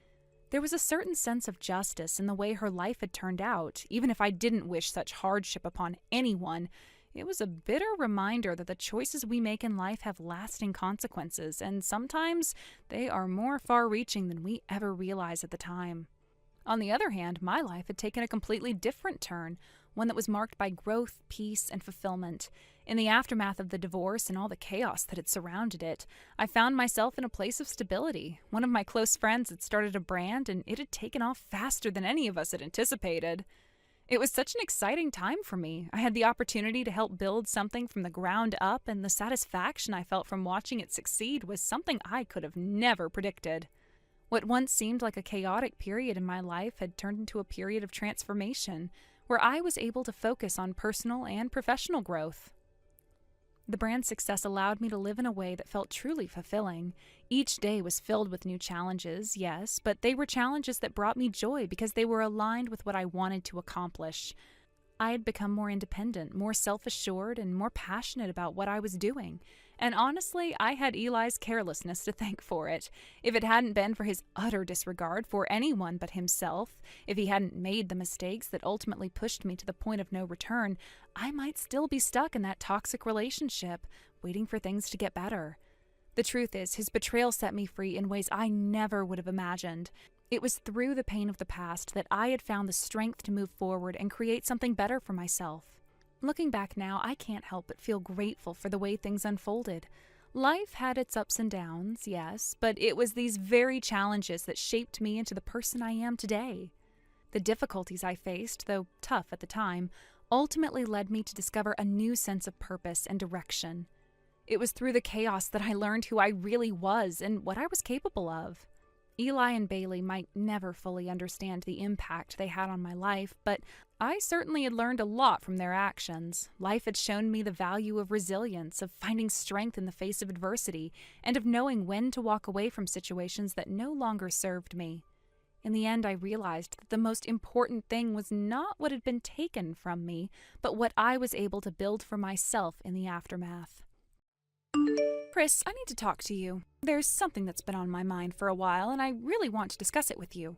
There was a certain sense of justice in the way her life had turned out. Even if I didn't wish such hardship upon anyone, it was a bitter reminder that the choices we make in life have lasting consequences, and sometimes they are more far-reaching than we ever realize at the time. On the other hand, my life had taken a completely different turn, one that was marked by growth, peace, and fulfillment. In the aftermath of the divorce and all the chaos that had surrounded it, I found myself in a place of stability. One of my close friends had started a brand, and it had taken off faster than any of us had anticipated. It was such an exciting time for me. I had the opportunity to help build something from the ground up, and the satisfaction I felt from watching it succeed was something I could have never predicted. What once seemed like a chaotic period in my life had turned into a period of transformation, where I was able to focus on personal and professional growth. The brand's success allowed me to live in a way that felt truly fulfilling. Each day was filled with new challenges, yes, but they were challenges that brought me joy because they were aligned with what I wanted to accomplish. I had become more independent, more self-assured, and more passionate about what I was doing. And honestly, I had Eli's carelessness to thank for it. If it hadn't been for his utter disregard for anyone but himself, if he hadn't made the mistakes that ultimately pushed me to the point of no return, I might still be stuck in that toxic relationship, waiting for things to get better. The truth is, his betrayal set me free in ways I never would have imagined. It was through the pain of the past that I had found the strength to move forward and create something better for myself. Looking back now, I can't help but feel grateful for the way things unfolded. Life had its ups and downs, yes, but it was these very challenges that shaped me into the person I am today. The difficulties I faced, though tough at the time, ultimately led me to discover a new sense of purpose and direction. It was through the chaos that I learned who I really was and what I was capable of. Eli and Bailey might never fully understand the impact they had on my life, but I certainly had learned a lot from their actions. Life had shown me the value of resilience, of finding strength in the face of adversity, and of knowing when to walk away from situations that no longer served me. In the end, I realized that the most important thing was not what had been taken from me, but what I was able to build for myself in the aftermath. Chris, I need to talk to you. There's something that's been on my mind for a while, and I really want to discuss it with you.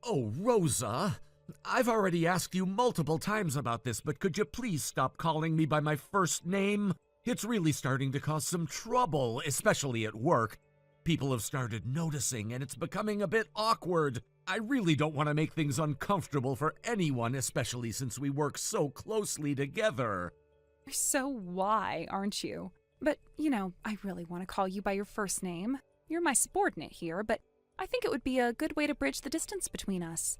Oh, Rosa, I've already asked you multiple times about this, but could you please stop calling me by my first name? It's really starting to cause some trouble, especially at work. People have started noticing, and it's becoming a bit awkward. I really don't want to make things uncomfortable for anyone, especially since we work so closely together. You're so why, aren't you? But, I really want to call you by your first name. You're my subordinate here, but I think it would be a good way to bridge the distance between us.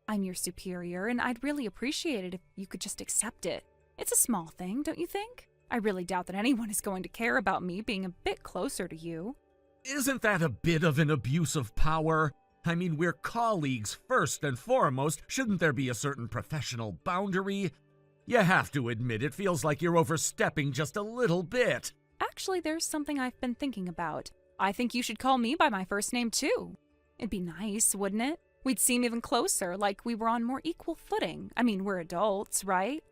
I'm your superior, and I'd really appreciate it if you could just accept it. It's a small thing, don't you think? I really doubt that anyone is going to care about me being a bit closer to you. Isn't that a bit of an abuse of power? I mean, we're colleagues first and foremost. Shouldn't there be a certain professional boundary? You have to admit it feels like you're overstepping just a little bit. Actually, there's something I've been thinking about. I think you should call me by my first name, too. It'd be nice, wouldn't it? We'd seem even closer, like we were on more equal footing. I mean, we're adults, right?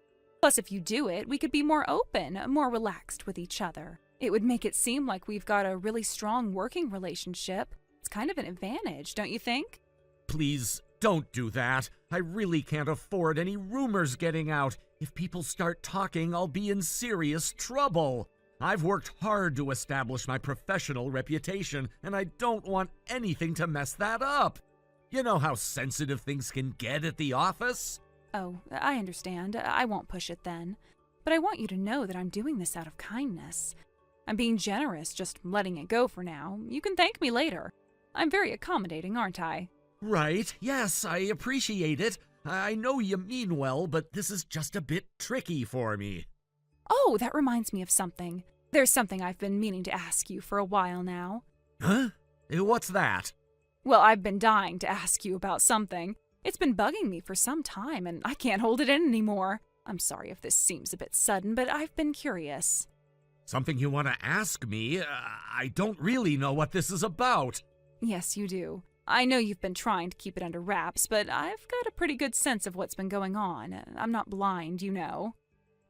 Plus, if you do it, we could be more open, more relaxed with each other. It would make it seem like we've got a really strong working relationship. It's kind of an advantage, don't you think? Please, don't do that. I really can't afford any rumors getting out. If people start talking, I'll be in serious trouble. I've worked hard to establish my professional reputation, and I don't want anything to mess that up. You know how sensitive things can get at the office? Oh, I understand. I won't push it then. But I want you to know that I'm doing this out of kindness. I'm being generous, just letting it go for now. You can thank me later. I'm very accommodating, aren't I? Right, yes, I appreciate it. I know you mean well, but this is just a bit tricky for me. Oh, that reminds me of something. There's something I've been meaning to ask you for a while now. Huh? What's that? Well, I've been dying to ask you about something. It's been bugging me for some time, and I can't hold it in anymore. I'm sorry if this seems a bit sudden, but I've been curious. Something you want to ask me? I don't really know what this is about. Yes, you do. I know you've been trying to keep it under wraps, but I've got a pretty good sense of what's been going on. I'm not blind, you know.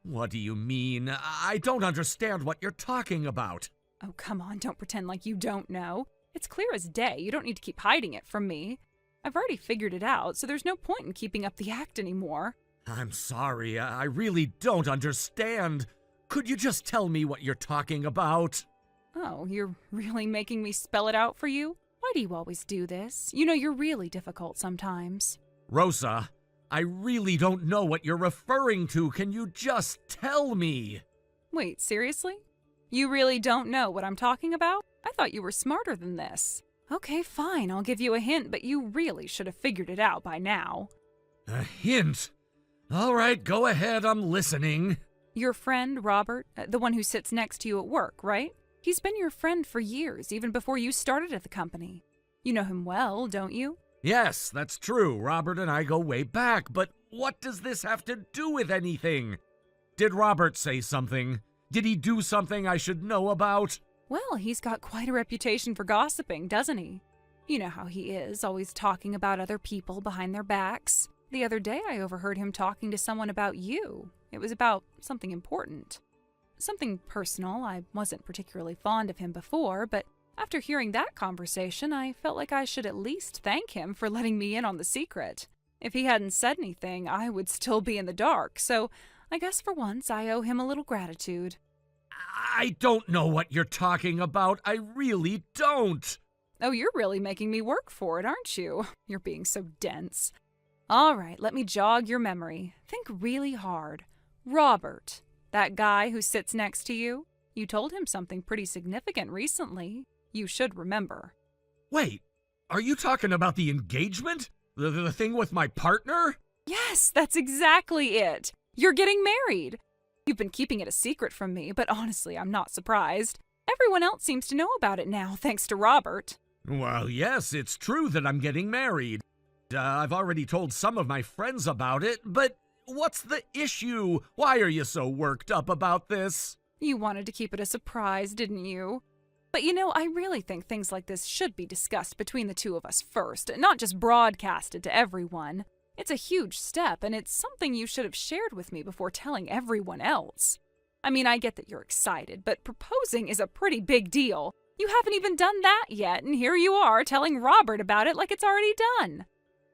What do you mean? I don't understand what you're talking about. Oh, come on, don't pretend like you don't know. It's clear as day. You don't need to keep hiding it from me. I've already figured it out, so there's no point in keeping up the act anymore. I'm sorry, I really don't understand. Could you just tell me what you're talking about? Oh, you're really making me spell it out for you? Why do you always do this? You know you're really difficult sometimes. Rosa, I really don't know what you're referring to. Can you just tell me? Wait, seriously? You really don't know what I'm talking about? I thought you were smarter than this. Okay, fine, I'll give you a hint, but you really should have figured it out by now. A hint? All right, go ahead, I'm listening. Your friend, Robert, the one who sits next to you at work, right? He's been your friend for years, even before you started at the company. You know him well, don't you? Yes, that's true. Robert and I go way back, but what does this have to do with anything? Did Robert say something? Did he do something I should know about? Well, he's got quite a reputation for gossiping, doesn't he? You know how he is, always talking about other people behind their backs. The other day I overheard him talking to someone about you. It was about something important. Something personal. I wasn't particularly fond of him before, but after hearing that conversation, I felt like I should at least thank him for letting me in on the secret. If he hadn't said anything, I would still be in the dark, so I guess for once I owe him a little gratitude. I don't know what you're talking about. I really don't. Oh, you're really making me work for it, aren't you? You're being so dense. All right, let me jog your memory. Think really hard. Robert, that guy who sits next to you, you told him something pretty significant recently. You should remember. Wait, are you talking about the engagement? The thing with my partner? Yes, that's exactly it. You're getting married. You've been keeping it a secret from me, but honestly, I'm not surprised. Everyone else seems to know about it now, thanks to Robert. Well, yes, it's true that I'm getting married. I've already told some of my friends about it, but what's the issue? Why are you so worked up about this? You wanted to keep it a surprise, didn't you? But you know, I really think things like this should be discussed between the two of us first, not just broadcasted to everyone. It's a huge step, and it's something you should have shared with me before telling everyone else. I mean, I get that you're excited, but proposing is a pretty big deal. You haven't even done that yet, and here you are telling Robert about it like it's already done.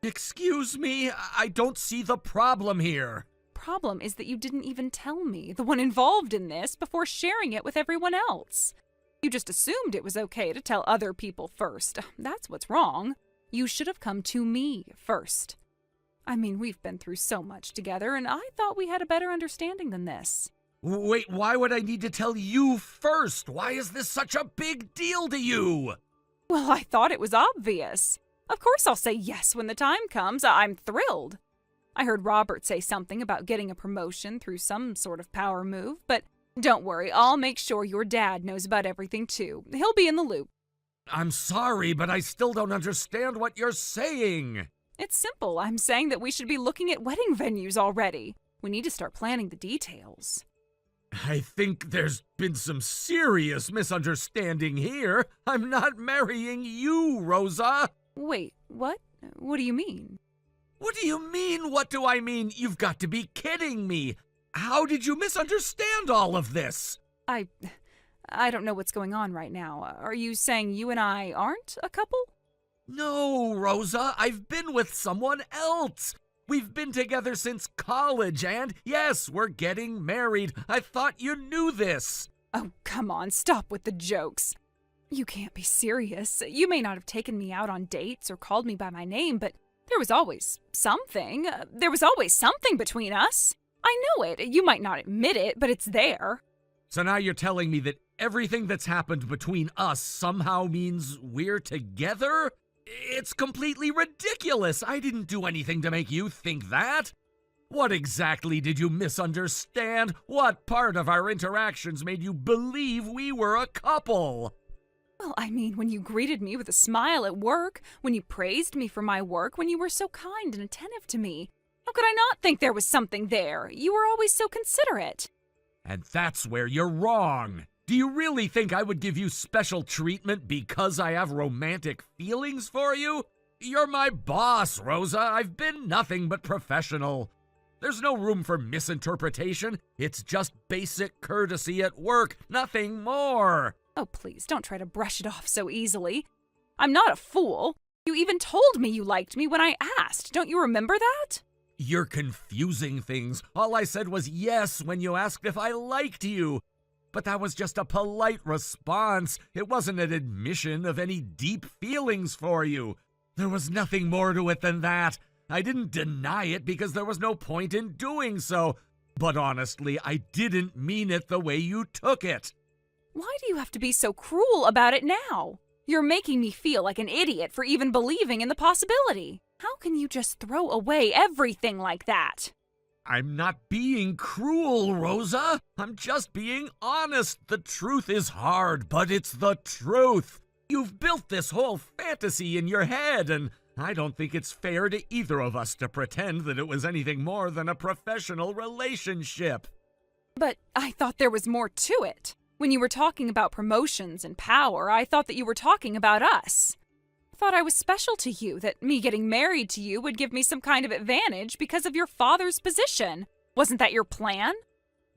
Excuse me, I don't see the problem here. Problem is that you didn't even tell me, the one involved in this, before sharing it with everyone else. You just assumed it was okay to tell other people first. That's what's wrong. You should have come to me first. I mean, we've been through so much together, and I thought we had a better understanding than this. Wait, why would I need to tell you first? Why is this such a big deal to you? Well, I thought it was obvious. Of course I'll say yes when the time comes. I'm thrilled. I heard Robert say something about getting a promotion through some sort of power move, but don't worry, I'll make sure your dad knows about everything too. He'll be in the loop. I'm sorry, but I still don't understand what you're saying. It's simple. I'm saying that we should be looking at wedding venues already. We need to start planning the details. I think there's been some serious misunderstanding here. I'm not marrying you, Rosa. Wait, what? What do you mean? What do you mean? What do I mean? You've got to be kidding me. How did you misunderstand all of this? I don't know what's going on right now. Are you saying you and I aren't a couple? No, Rosa, I've been with someone else. We've been together since college, and yes, we're getting married. I thought you knew this. Oh, come on, stop with the jokes. You can't be serious. You may not have taken me out on dates or called me by my name, but there was always something. There was always something between us. I know it. You might not admit it, but it's there. So now you're telling me that everything that's happened between us somehow means we're together? It's completely ridiculous. I didn't do anything to make you think that. What exactly did you misunderstand? What part of our interactions made you believe we were a couple? Well, I mean, when you greeted me with a smile at work, when you praised me for my work, when you were so kind and attentive to me. How could I not think there was something there? You were always so considerate. And that's where you're wrong. Do you really think I would give you special treatment because I have romantic feelings for you? You're my boss, Rosa. I've been nothing but professional. There's no room for misinterpretation. It's just basic courtesy at work, nothing more. Oh, please, don't try to brush it off so easily. I'm not a fool. You even told me you liked me when I asked. Don't you remember that? You're confusing things. All I said was yes when you asked if I liked you. But that was just a polite response. It wasn't an admission of any deep feelings for you. There was nothing more to it than that. I didn't deny it because there was no point in doing so. But honestly, I didn't mean it the way you took it. Why do you have to be so cruel about it now? You're making me feel like an idiot for even believing in the possibility. How can you just throw away everything like that? I'm not being cruel, Rosa. I'm just being honest. The truth is hard, but it's the truth. You've built this whole fantasy in your head, and I don't think it's fair to either of us to pretend that it was anything more than a professional relationship. But I thought there was more to it. When you were talking about promotions and power, I thought that you were talking about us. Thought I was special to you, that me getting married to you would give me some kind of advantage because of your father's position. Wasn't that your plan?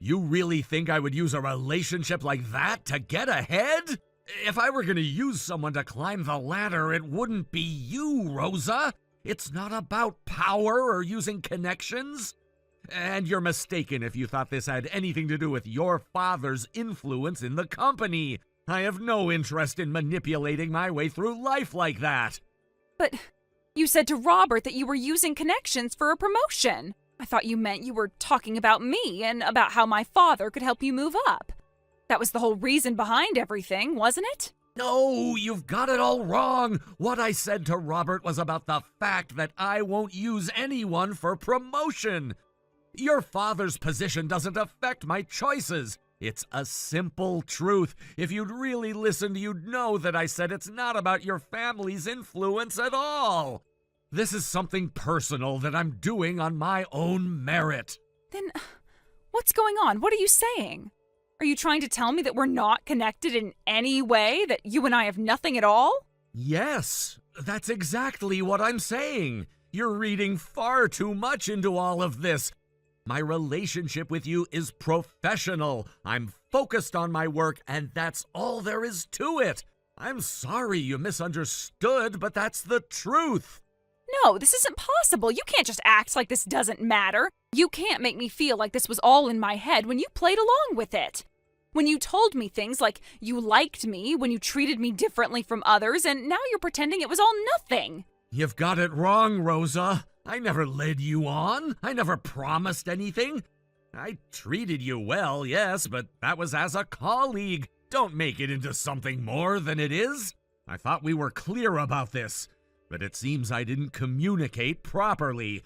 You really think I would use a relationship like that to get ahead? If I were going to use someone to climb the ladder, it wouldn't be you, Rosa. It's not about power or using connections. And you're mistaken if you thought this had anything to do with your father's influence in the company. I have no interest in manipulating my way through life like that. But you said to Robert that you were using connections for a promotion. I thought you meant you were talking about me and about how my father could help you move up. That was the whole reason behind everything, wasn't it? No, you've got it all wrong. What I said to Robert was about the fact that I won't use anyone for promotion. Your father's position doesn't affect my choices. It's a simple truth. If you'd really listened, you'd know that I said it's not about your family's influence at all. This is something personal that I'm doing on my own merit. Then, what's going on? What are you saying? Are you trying to tell me that we're not connected in any way? That you and I have nothing at all? Yes, that's exactly what I'm saying. You're reading far too much into all of this. My relationship with you is professional. I'm focused on my work, and that's all there is to it. I'm sorry you misunderstood, but that's the truth. No, this isn't possible. You can't just act like this doesn't matter. You can't make me feel like this was all in my head when you played along with it. When you told me things like you liked me, when you treated me differently from others, and now you're pretending it was all nothing. You've got it wrong, Rosa. I never led you on. I never promised anything. I treated you well, yes, but that was as a colleague. Don't make it into something more than it is. I thought we were clear about this, but it seems I didn't communicate properly.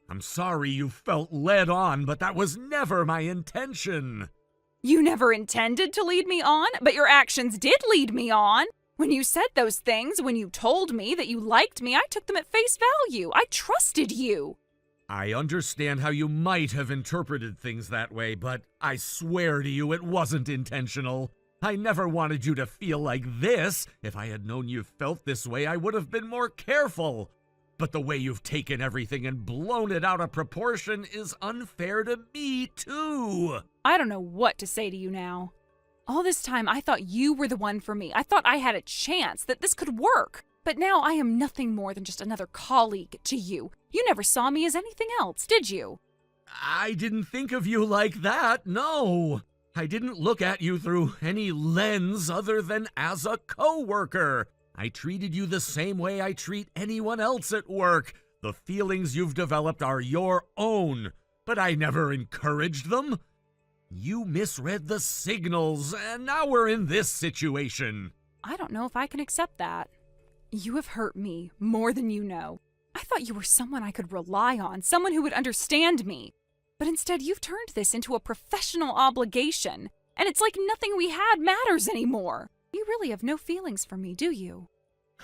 I'm sorry you felt led on, but that was never my intention. You never intended to lead me on, but your actions did lead me on. When you said those things, when you told me that you liked me, I took them at face value. I trusted you. I understand how you might have interpreted things that way, but I swear to you it wasn't intentional. I never wanted you to feel like this. If I had known you felt this way, I would have been more careful. But the way you've taken everything and blown it out of proportion is unfair to me, too. I don't know what to say to you now. All this time, I thought you were the one for me. I thought I had a chance, that this could work. But now I am nothing more than just another colleague to you. You never saw me as anything else, did you? I didn't think of you like that, no. I didn't look at you through any lens other than as a coworker. I treated you the same way I treat anyone else at work. The feelings you've developed are your own, but I never encouraged them. You misread the signals, and now we're in this situation. I don't know if I can accept that. You have hurt me more than you know. I thought you were someone I could rely on, someone who would understand me. But instead, you've turned this into a professional obligation, and it's like nothing we had matters anymore. You really have no feelings for me, do you?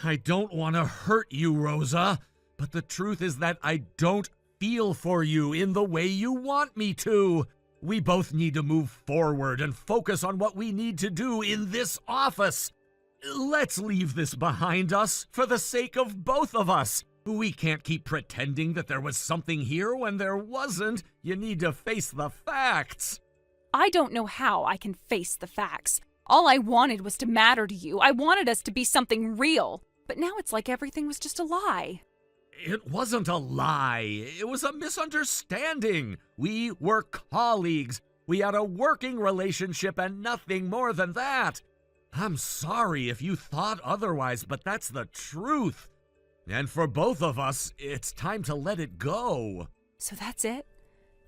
I don't want to hurt you, Rosa, but the truth is that I don't feel for you in the way you want me to. We both need to move forward and focus on what we need to do in this office. Let's leave this behind us for the sake of both of us. We can't keep pretending that there was something here when there wasn't. You need to face the facts. I don't know how I can face the facts. All I wanted was to matter to you. I wanted us to be something real. But now it's like everything was just a lie. It wasn't a lie. It was a misunderstanding. We were colleagues. We had a working relationship and nothing more than that. I'm sorry if you thought otherwise, but that's the truth. And for both of us, it's time to let it go. So that's it?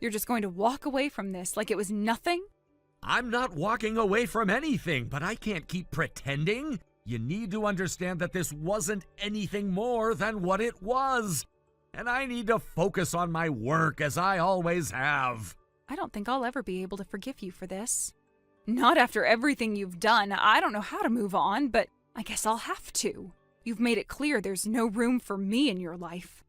You're just going to walk away from this like it was nothing? I'm not walking away from anything, but I can't keep pretending. You need to understand that this wasn't anything more than what it was. And I need to focus on my work as I always have. I don't think I'll ever be able to forgive you for this. Not after everything you've done. I don't know how to move on, but I guess I'll have to. You've made it clear there's no room for me in your life.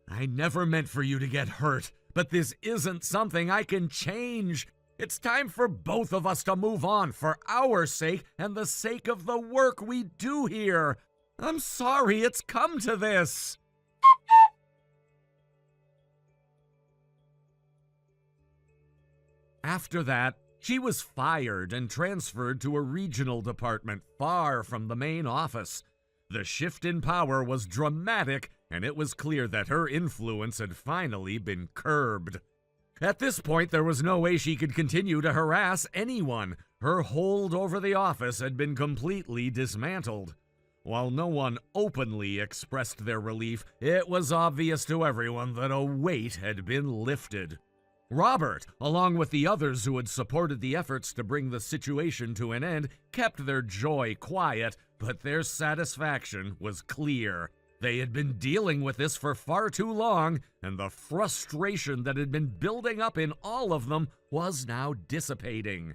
I never meant for you to get hurt, but this isn't something I can change. It's time for both of us to move on for our sake and the sake of the work we do here. I'm sorry it's come to this. After that, she was fired and transferred to a regional department far from the main office. The shift in power was dramatic, and it was clear that her influence had finally been curbed. At this point, there was no way she could continue to harass anyone. Her hold over the office had been completely dismantled. While no one openly expressed their relief, it was obvious to everyone that a weight had been lifted. Robert, along with the others who had supported the efforts to bring the situation to an end, kept their joy quiet, but their satisfaction was clear. They had been dealing with this for far too long, and the frustration that had been building up in all of them was now dissipating.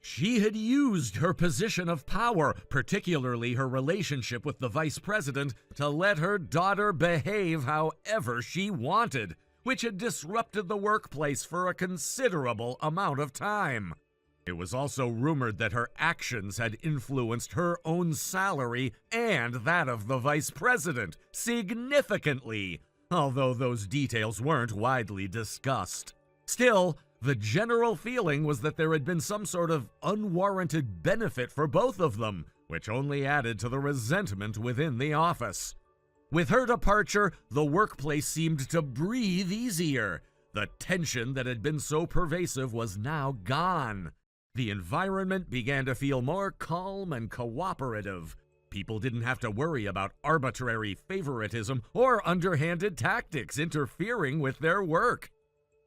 She had used her position of power, particularly her relationship with the vice president, to let her daughter behave however she wanted, which had disrupted the workplace for a considerable amount of time. It was also rumored that her actions had influenced her own salary and that of the vice president significantly, although those details weren't widely discussed. Still, the general feeling was that there had been some sort of unwarranted benefit for both of them, which only added to the resentment within the office. With her departure, the workplace seemed to breathe easier. The tension that had been so pervasive was now gone. The environment began to feel more calm and cooperative. People didn't have to worry about arbitrary favoritism or underhanded tactics interfering with their work.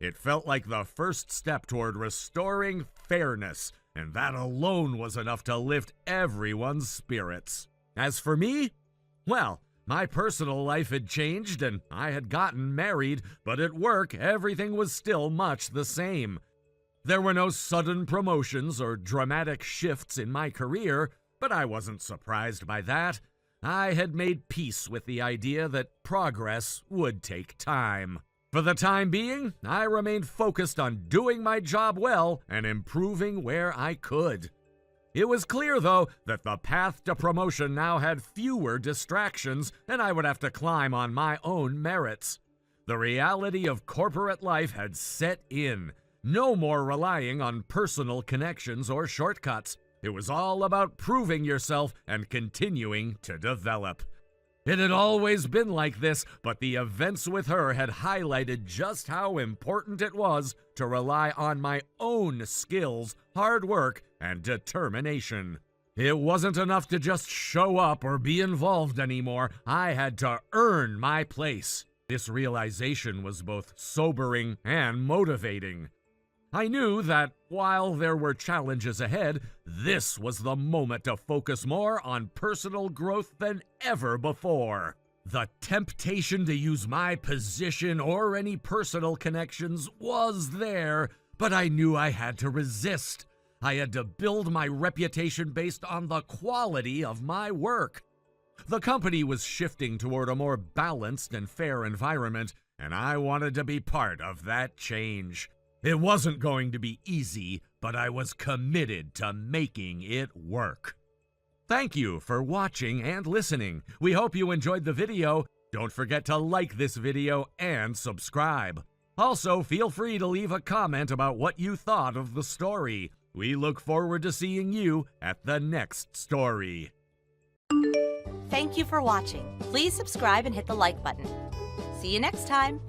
It felt like the first step toward restoring fairness, and that alone was enough to lift everyone's spirits. As for me, well, my personal life had changed and I had gotten married, but at work everything was still much the same. There were no sudden promotions or dramatic shifts in my career, but I wasn't surprised by that. I had made peace with the idea that progress would take time. For the time being, I remained focused on doing my job well and improving where I could. It was clear, though, that the path to promotion now had fewer distractions, and I would have to climb on my own merits. The reality of corporate life had set in. No more relying on personal connections or shortcuts. It was all about proving yourself and continuing to develop. It had always been like this, but the events with her had highlighted just how important it was to rely on my own skills, hard work, and determination. It wasn't enough to just show up or be involved anymore. I had to earn my place. This realization was both sobering and motivating. I knew that while there were challenges ahead, this was the moment to focus more on personal growth than ever before. The temptation to use my position or any personal connections was there, but I knew I had to resist. I had to build my reputation based on the quality of my work. The company was shifting toward a more balanced and fair environment, and I wanted to be part of that change. It wasn't going to be easy, but I was committed to making it work. Thank you for watching and listening. We hope you enjoyed the video. Don't forget to like this video and subscribe. Also, feel free to leave a comment about what you thought of the story. We look forward to seeing you at the next story. Thank you for watching. Please subscribe and hit the like button. See you next time.